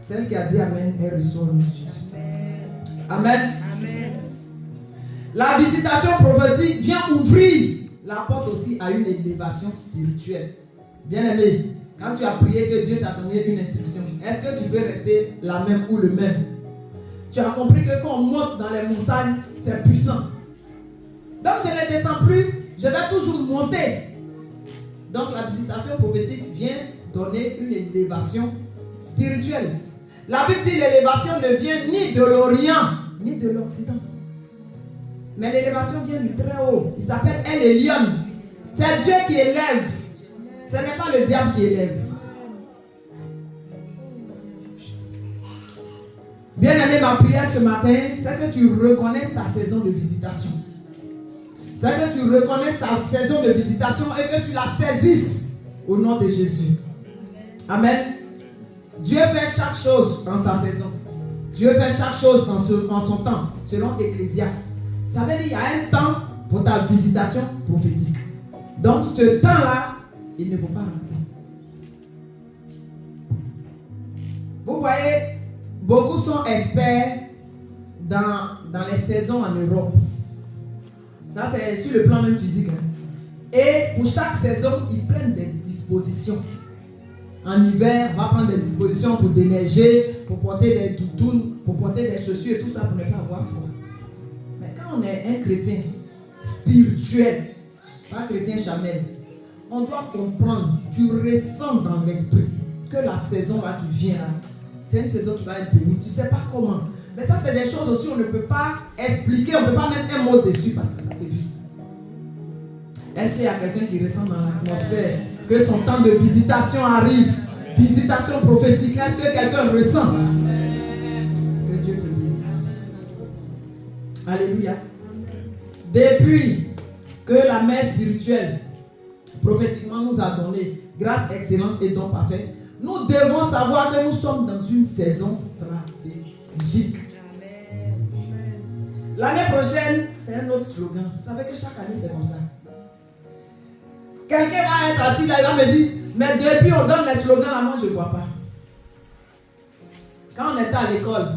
Celle qui a dit Amen, elle reçoit le nom de Jésus. Amen. Amen. La visitation prophétique vient ouvrir la porte aussi à une élévation spirituelle. Bien aimé, quand tu as prié que Dieu t'a donné une instruction, est-ce que tu peux rester la même ou le même? Tu as compris que quand on monte dans les montagnes, c'est puissant. Donc je ne descends plus, je vais toujours monter. Donc la visitation prophétique vient donner une élévation spirituelle. La Bible dit l'élévation ne vient ni de l'Orient, ni de l'Occident. Mais l'élévation vient du très haut. Il s'appelle El Elyon. C'est Dieu qui élève. Ce n'est pas le diable qui élève. Bien-aimé, ma prière ce matin, c'est que tu reconnaisses ta saison de visitation. C'est que tu reconnaisses ta saison de visitation et que tu la saisisses au nom de Jésus. Amen. Dieu fait chaque chose dans sa saison. Dieu fait chaque chose dans son temps, selon Ecclésiaste. Ça veut dire qu'il y a un temps pour ta visitation prophétique. Donc ce temps-là, il ne faut pas rater. Vous voyez, beaucoup sont experts dans les saisons en Europe. Ça, c'est sur le plan même physique. Et pour chaque saison, ils prennent des dispositions. En hiver, on va prendre des dispositions pour déneiger, pour porter des doudounes, pour porter des chaussures et tout ça pour ne pas avoir froid. Mais quand on est un chrétien spirituel, pas chrétien charnel, on doit comprendre, tu ressens dans l'esprit que la saison là qui vient là, c'est une saison qui va être bénie. Tu ne sais pas comment. Mais ça, c'est des choses aussi on ne peut pas expliquer, on ne peut pas mettre un mot dessus parce que ça c'est vie. Est-ce qu'il y a quelqu'un qui ressent dans l'atmosphère que son temps de visitation arrive? Visitation prophétique. Est-ce que quelqu'un ressent? Que Dieu te bénisse. Alléluia. Depuis que la mère spirituelle prophétiquement nous a donné grâce excellente et don parfait, nous devons savoir que nous sommes dans une saison stratégique. L'année prochaine, c'est un autre slogan. Vous savez que chaque année, c'est comme ça. Quelqu'un va être assis là, il va me dire, mais depuis on donne les slogans là, moi je ne vois pas. Quand on était à l'école,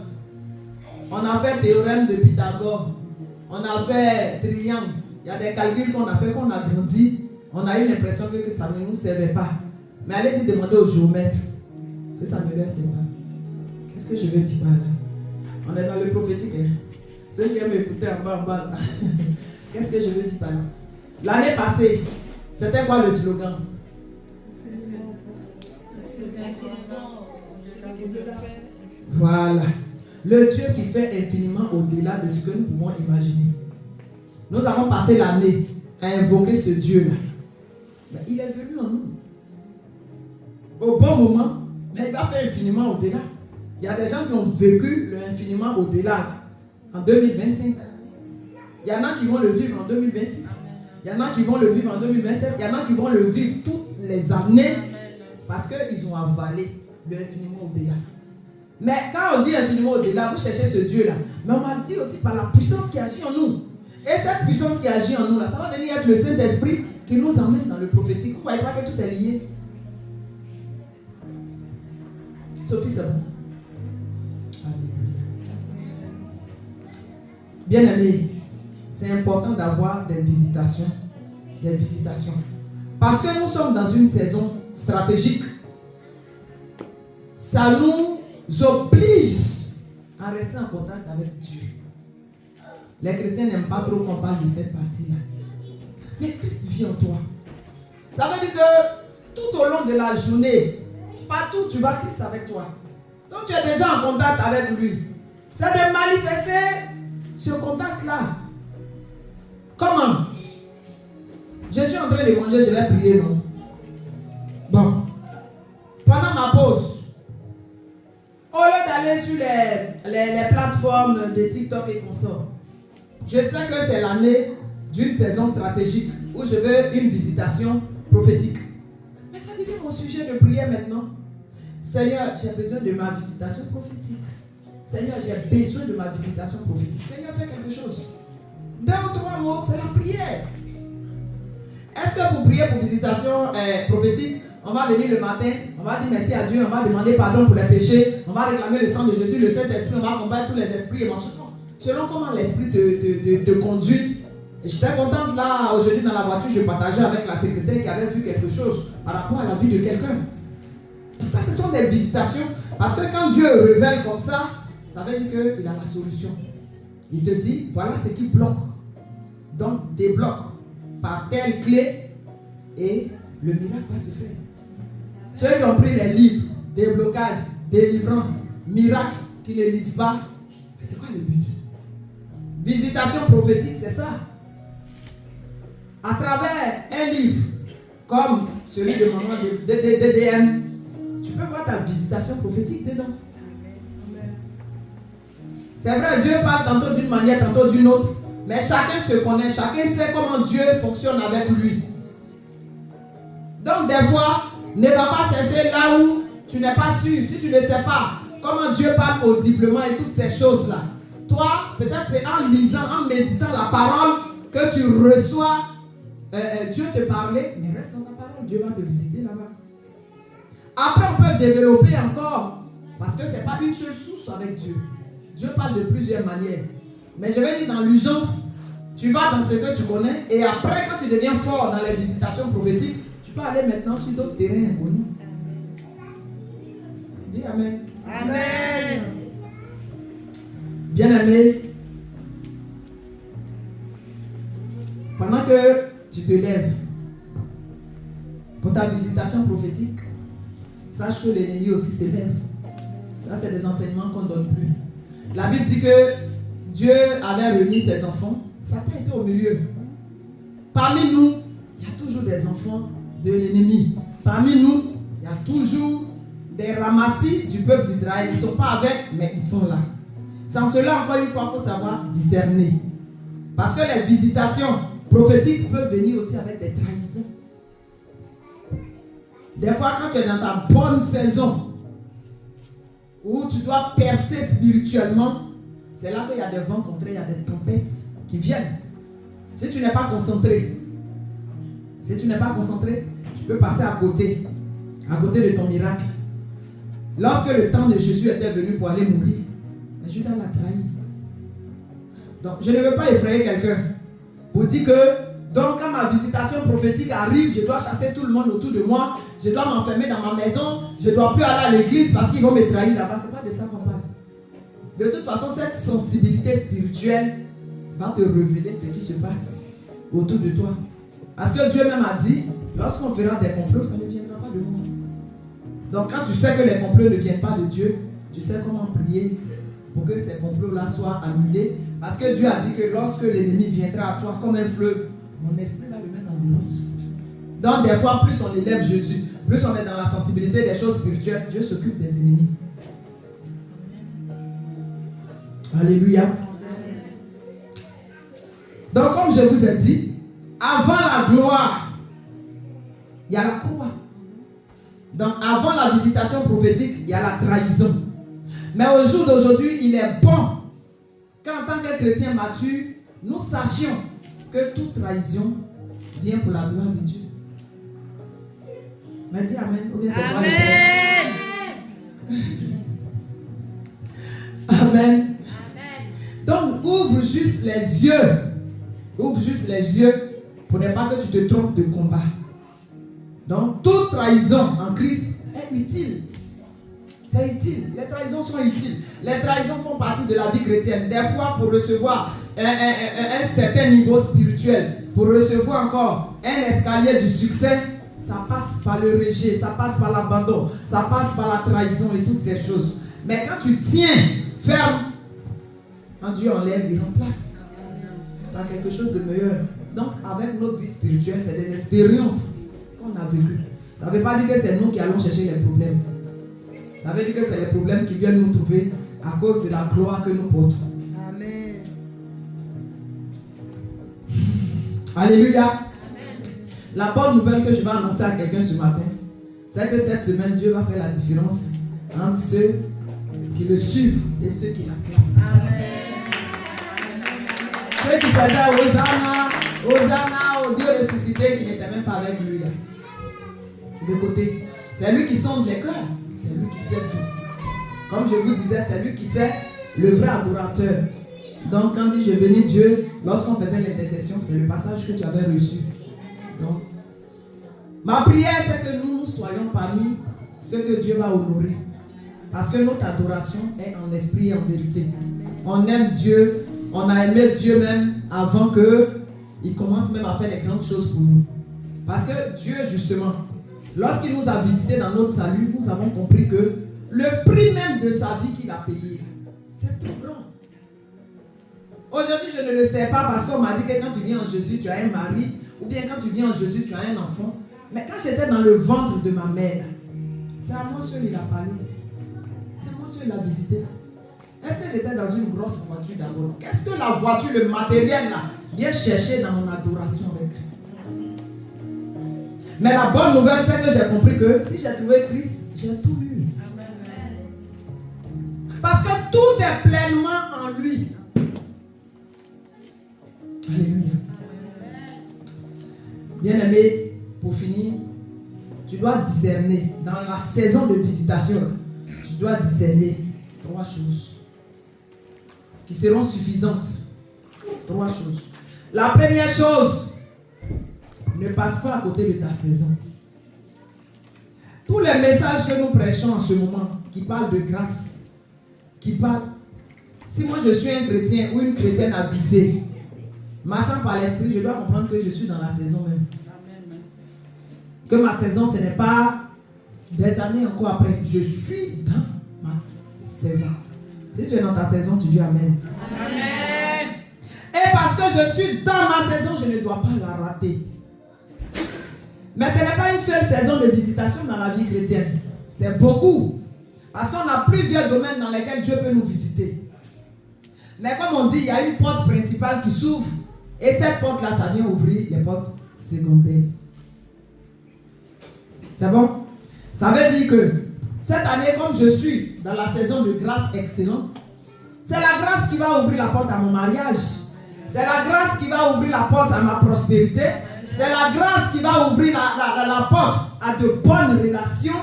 on a fait théorème de Pythagore, on a fait triangle, il y a des calculs qu'on a fait, qu'on a grandi, on a eu l'impression que ça ne nous servait pas. Mais allez-y demander au géomètre, si ça ne leur sert pas. Qu'est-ce que je veux dire par là? On est dans le prophétique. Hein? Ceux qui aiment écouter en bas là. Qu'est-ce que je veux dire par là? L'année passée, c'était quoi le slogan? Voilà. Le Dieu qui fait infiniment au-delà de ce que nous pouvons imaginer. Nous avons passé l'année à invoquer ce Dieu-là. Mais il est venu en nous. Au bon moment, mais il va faire infiniment au-delà. Il y a des gens qui ont vécu le infiniment au-delà en 2025. Il y en a qui vont le vivre en 2026. Il y en a qui vont le vivre en 2027. Il y en a qui vont le vivre toutes les années parce qu'ils ont avalé le infiniment au-delà. Mais quand on dit infiniment au-delà, vous cherchez ce Dieu-là. Mais on m'a dit aussi par la puissance qui agit en nous. Et cette puissance qui agit en nous, là, ça va venir être le Saint-Esprit qui nous emmène dans le prophétique. Vous ne voyez pas que tout est lié? Sophie, c'est bon. Bien-aimés, c'est important d'avoir des visitations. Parce que nous sommes dans une saison stratégique. Ça nous oblige à rester en contact avec Dieu. Les chrétiens n'aiment pas trop qu'on parle de cette partie-là. Mais Christ vit en toi. Ça veut dire que tout au long de la journée, partout où tu vas, Christ avec toi. Donc tu es déjà en contact avec lui. C'est de manifester ce contact-là. Comment? Je suis en train de manger, je vais prier, non? Bon. Pendant ma pause, au lieu d'aller sur les plateformes de TikTok et consorts, je sais que c'est l'année d'une saison stratégique où je veux une visitation prophétique. Mais ça devient mon sujet de prière maintenant. Seigneur, j'ai besoin de ma visitation prophétique. Seigneur, j'ai besoin de ma visitation prophétique. Seigneur, fais quelque chose. 2 ou 3 mots, c'est la prière. Est-ce que pour prier pour visitation prophétique, on va venir le matin, on va dire merci à Dieu, on va demander pardon pour les péchés, on va réclamer le sang de Jésus, le Saint-Esprit, on va combattre tous les esprits et selon comment l'esprit te conduit. Et j'étais contente là, aujourd'hui dans la voiture, je partageais avec la secrétaire qui avait vu quelque chose par rapport à la vie de quelqu'un. Donc ça, ce sont des visitations. Parce que quand Dieu révèle comme ça, ça veut dire qu'il a la solution. Il te dit, voilà ce qui bloque. Donc, débloque par telle clé et le miracle va se faire. Ceux qui ont pris les livres, déblocage, délivrance, miracle, qui ne lisent pas, c'est quoi le but? Visitation prophétique, c'est ça. À travers un livre, comme celui de maman de DDM, tu peux voir ta visitation prophétique dedans. C'est vrai, Dieu parle tantôt d'une manière, tantôt d'une autre. Mais chacun se connaît, chacun sait comment Dieu fonctionne avec lui. Donc des fois, ne va pas chercher là où tu n'es pas sûr. Si tu ne sais pas comment Dieu parle audiblement et toutes ces choses-là. Toi, peut-être c'est en lisant, en méditant la parole que tu reçois Dieu te parler. Mais reste dans ta parole, Dieu va te visiter là-bas. Après, on peut développer encore. Parce que ce n'est pas une seule source avec Dieu. Dieu parle de plusieurs manières. Mais je vais dire dans l'urgence, tu vas dans ce que tu connais. Et après, quand tu deviens fort dans les visitations prophétiques, tu peux aller maintenant sur d'autres terrains inconnus. Dis Amen. Amen. Bien-aimé, pendant que tu te lèves pour ta visitation prophétique, sache que l'ennemi aussi se lève. Là, c'est des enseignements qu'on ne donne plus. La Bible dit que Dieu avait réuni ses enfants. Satan était au milieu. Parmi nous, il y a toujours des enfants de l'ennemi. Parmi nous, il y a toujours des ramassis du peuple d'Israël. Ils ne sont pas avec, mais ils sont là. Sans cela, encore une fois, il faut savoir discerner. Parce que les visitations prophétiques peuvent venir aussi avec des trahisons. Des fois, quand tu es dans ta bonne saison, où tu dois percer spirituellement, c'est là qu'il y a des vents contraires, il y a des tempêtes qui viennent. Si tu n'es pas concentré, tu peux passer à côté de ton miracle. Lorsque le temps de Jésus était venu pour aller mourir, Judas l'a trahi. Donc, je ne veux pas effrayer quelqu'un pour dire que, donc, quand ma visitation prophétique arrive, je dois chasser tout le monde autour de moi, je dois m'enfermer dans ma maison, je ne dois plus aller à l'église parce qu'ils vont me trahir là-bas. Ce n'est pas de ça qu'on parle. De toute façon, cette sensibilité spirituelle va te révéler ce qui se passe autour de toi. Parce que Dieu même a dit, lorsqu'on fera des complots, ça ne viendra pas de moi. Donc, quand tu sais que les complots ne viennent pas de Dieu, tu sais comment prier pour que ces complots-là soient annulés. Parce que Dieu a dit que lorsque l'ennemi viendra à toi comme un fleuve, mon esprit va le mettre en déroute. Donc des fois, plus on élève Jésus, plus on est dans la sensibilité des choses spirituelles, Dieu s'occupe des ennemis. Alléluia. Donc comme je vous ai dit, avant la gloire, il y a la croix. Donc avant la visitation prophétique, il y a la trahison. Mais au jour d'aujourd'hui, il est bon qu'en tant que chrétien mature, nous sachions que toute trahison vient pour la gloire de Dieu. Mais dis Amen. Ou bien c'est toi le Amen. Amen. Donc ouvre juste les yeux. Ouvre juste les yeux pour ne pas que tu te trompes de combat. Donc toute trahison en Christ est utile. C'est utile. Les trahisons sont utiles. Les trahisons font partie de la vie chrétienne. Des fois, pour recevoir un certain niveau spirituel, pour recevoir encore un escalier du succès, ça passe par le rejet, ça passe par l'abandon, ça passe par la trahison et toutes ces choses. Mais quand tu tiens ferme, quand Dieu enlève, il remplace par quelque chose de meilleur. Donc, avec notre vie spirituelle, c'est des expériences qu'on a vécues. Ça ne veut pas dire que c'est nous qui allons chercher les problèmes. Ça veut dire que c'est les problèmes qui viennent nous trouver à cause de la gloire que nous portons. Amen. Alléluia. Amen. La bonne nouvelle que je vais annoncer à quelqu'un ce matin, c'est que cette semaine, Dieu va faire la différence entre ceux qui le suivent et ceux qui l'acclament. Amen. Ceux qui faisaient Hosanna, Hosanna au Dieu ressuscité qui n'était même pas avec lui. Là. De côté. C'est lui qui sonde les cœurs. C'est lui qui sait tout. Comme je vous disais, c'est lui qui sait le vrai adorateur. Donc, quand dit je bénis Dieu, lorsqu'on faisait l'intercession, c'est le passage que tu avais reçu. Donc, ma prière, c'est que nous soyons parmi ceux que Dieu va honorer. Parce que notre adoration est en esprit et en vérité. On aime Dieu, on a aimé Dieu même avant qu'il commence même à faire les grandes choses pour nous. Parce que Dieu, justement, lorsqu'il nous a visités dans notre salut, nous avons compris que le prix même de sa vie qu'il a payé, c'est trop grand. Aujourd'hui, je ne le sais pas parce qu'on m'a dit que quand tu viens en Jésus, tu as un mari, ou bien quand tu viens en Jésus, tu as un enfant. Mais quand j'étais dans le ventre de ma mère, c'est à moi seul il a parlé. C'est à moi seul il a visité. Est-ce que j'étais dans une grosse voiture d'abord? Qu'est-ce que la voiture, le matériel là, vient chercher dans mon adoration avec Christ? Mais la bonne nouvelle, c'est que j'ai compris que si j'ai trouvé Christ, j'ai tout eu. Parce que tout est pleinement en lui. Alléluia. Bien-aimé, pour finir, tu dois discerner. Dans la saison de visitation, tu dois discerner 3 choses qui seront suffisantes. 3 choses. La première chose, ne passe pas à côté de ta saison. Tous les messages que nous prêchons en ce moment, qui parlent de grâce, qui parlent, si moi je suis un chrétien ou une chrétienne avisée, marchant par l'esprit, je dois comprendre que je suis dans la saison même. Que ma saison, ce n'est pas des années encore après. Je suis dans ma saison. Si tu es dans ta saison, tu dis Amen. Amen. Et parce que je suis dans ma saison, je ne dois pas la rater. Mais ce n'est pas une seule saison de visitation dans la vie chrétienne. C'est beaucoup. Parce qu'on a plusieurs domaines dans lesquels Dieu peut nous visiter. Mais comme on dit, il y a une porte principale qui s'ouvre. Et cette porte-là, ça vient ouvrir les portes secondaires. C'est bon? Ça veut dire que cette année, comme je suis dans la saison de grâce excellente, c'est la grâce qui va ouvrir la porte à mon mariage. C'est la grâce qui va ouvrir la porte à ma prospérité. C'est la grâce qui va ouvrir la porte à de bonnes relations,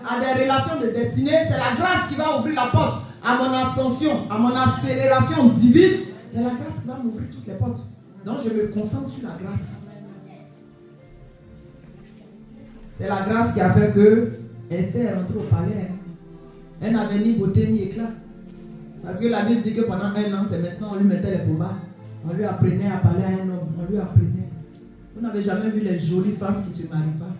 à des relations de destinée. C'est la grâce qui va ouvrir la porte à mon ascension, à mon accélération divine. C'est la grâce qui va m'ouvrir toutes les portes. Donc je me concentre sur la grâce. C'est la grâce qui a fait que Esther est rentrée au palais. Elle n'avait ni beauté ni éclat. Parce que la Bible dit que pendant 1 an, c'est maintenant on lui mettait les pommades. On lui apprenait à parler à un homme. On lui apprenait. Vous n'avez jamais vu les jolies femmes qui ne se marient pas.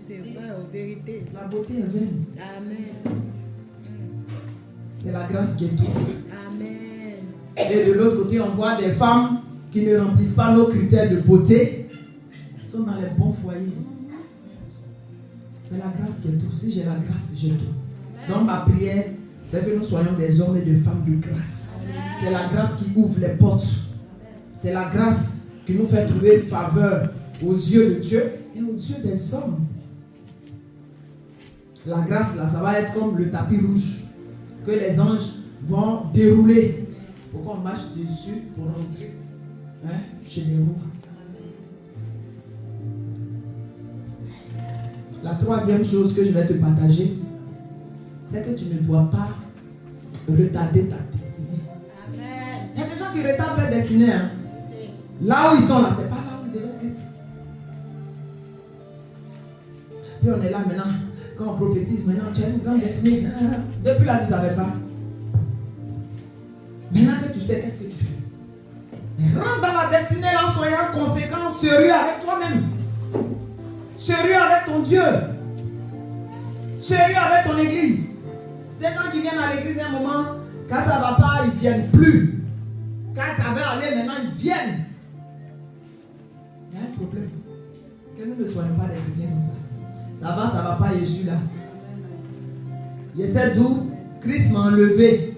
C'est vrai, en vérité. La beauté est vaine. Amen. C'est la grâce qui est tout. Amen. Et de l'autre côté, on voit des femmes qui ne remplissent pas nos critères de beauté. Elles sont dans les bons foyers. C'est la grâce qui est tout. Si j'ai la grâce, j'ai tout. Donc ma prière, c'est que nous soyons des hommes et des femmes de grâce. C'est la grâce qui ouvre les portes. C'est la grâce qui nous fait trouver faveur aux yeux de Dieu et aux yeux des hommes. La grâce là, ça va être comme le tapis rouge que les anges vont dérouler pour qu'on marche dessus pour rentrer chez les rois. La troisième chose que je vais te partager, c'est que tu ne dois pas retarder ta destinée. Amen. Il y a des gens qui retardent leur destinée. Hein. Là où ils sont là, c'est pas là où ils devaient être. Puis on est là maintenant, quand on prophétise, maintenant tu as une grande destinée. Depuis là, tu ne savais pas. Maintenant que tu sais, qu'est-ce que tu fais? Rentre dans la destinée là en soyant conséquent, sérieux avec toi-même. Sérieux avec ton Dieu. Sérieux avec ton église. Des gens qui viennent à l'église à un moment, quand ça ne va pas, ils ne viennent plus. Quand ça va aller, maintenant ils viennent. Il y a un problème. Que nous ne soyons pas des chrétiens comme ça. Ça va pas, je suis là. Je sais d'où Christ m'a enlevé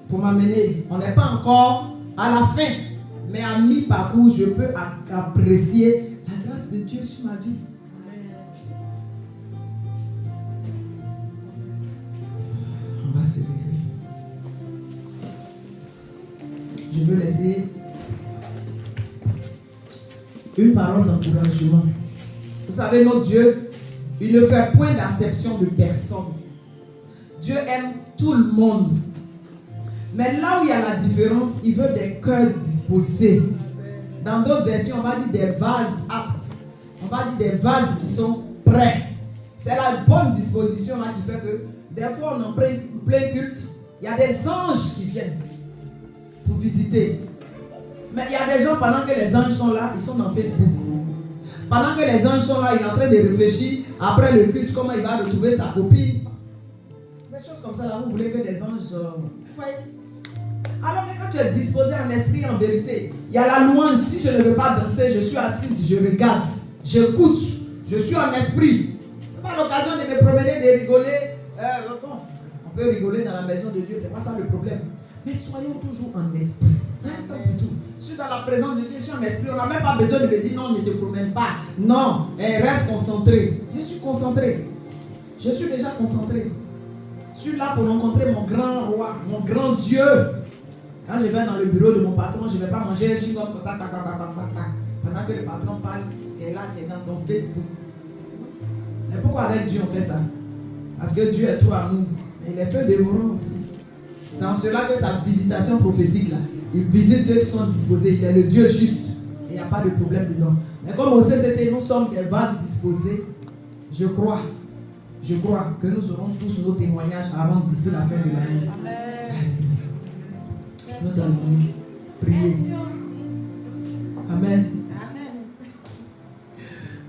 pour m'amener. On n'est pas encore à la fin, mais à mi-parcours, je peux apprécier la grâce de Dieu sur ma vie. On va se lever. Je veux laisser une parole d'encouragement. Vous savez, notre Dieu, il ne fait point d'acception de personne. Dieu aime tout le monde. Mais là où il y a la différence, il veut des cœurs disposés. Dans d'autres versions, on va dire des vases aptes. On va dire des vases qui sont prêts. C'est la bonne disposition là qui fait que des fois on en plein culte, il y a des anges qui viennent. pour visiter. Mais il y a des gens, pendant que les anges sont là, ils sont dans Facebook. Pendant que les anges sont là, il est en train de réfléchir après le culte, comment il va retrouver sa copine. Des choses comme ça, là, vous voulez que des anges... voyez. Alors que quand tu es disposé en esprit, en vérité, il y a la louange. Si je ne veux pas danser, je suis assise, je regarde, j'écoute, je suis en esprit. Ce n'est pas l'occasion de me promener, de rigoler. Bon, on peut rigoler dans la maison de Dieu, ce n'est pas ça le problème. Mais soyons toujours en esprit. Je suis dans la présence de Dieu, je suis en esprit. On n'a même pas besoin de me dire non, ne te promène pas. Non, reste concentré. Je suis concentré. Je suis déjà concentré. Je suis là pour rencontrer mon grand roi, mon grand Dieu. Quand je vais dans le bureau de mon patron, je ne vais pas manger un chinois comme ça. Pendant que le patron parle, tu es là, tu es dans ton Facebook. Mais pourquoi avec Dieu on fait ça? Parce que Dieu est tout amour. Mais il est fait dévorant aussi. C'est en cela que sa visitation prophétique là, il visite ceux qui sont disposés. Il est le Dieu juste. Et il n'y a pas de problème dedans. Mais comme au CCT, nous sommes des vases disposés, je crois que nous aurons tous nos témoignages avant d'ici la fin de l'année. Nous allons prier. Amen.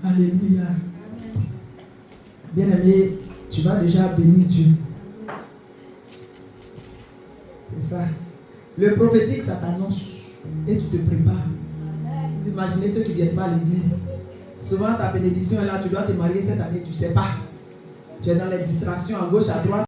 Alléluia. Bien-aimé, tu vas déjà bénir Dieu. C'est ça. Le prophétique, ça t'annonce et tu te prépares. Vous imaginez ceux qui ne viennent pas à l'église. Souvent, ta bénédiction est là, tu dois te marier cette année, tu ne sais pas. Tu es dans les distractions à gauche, à droite.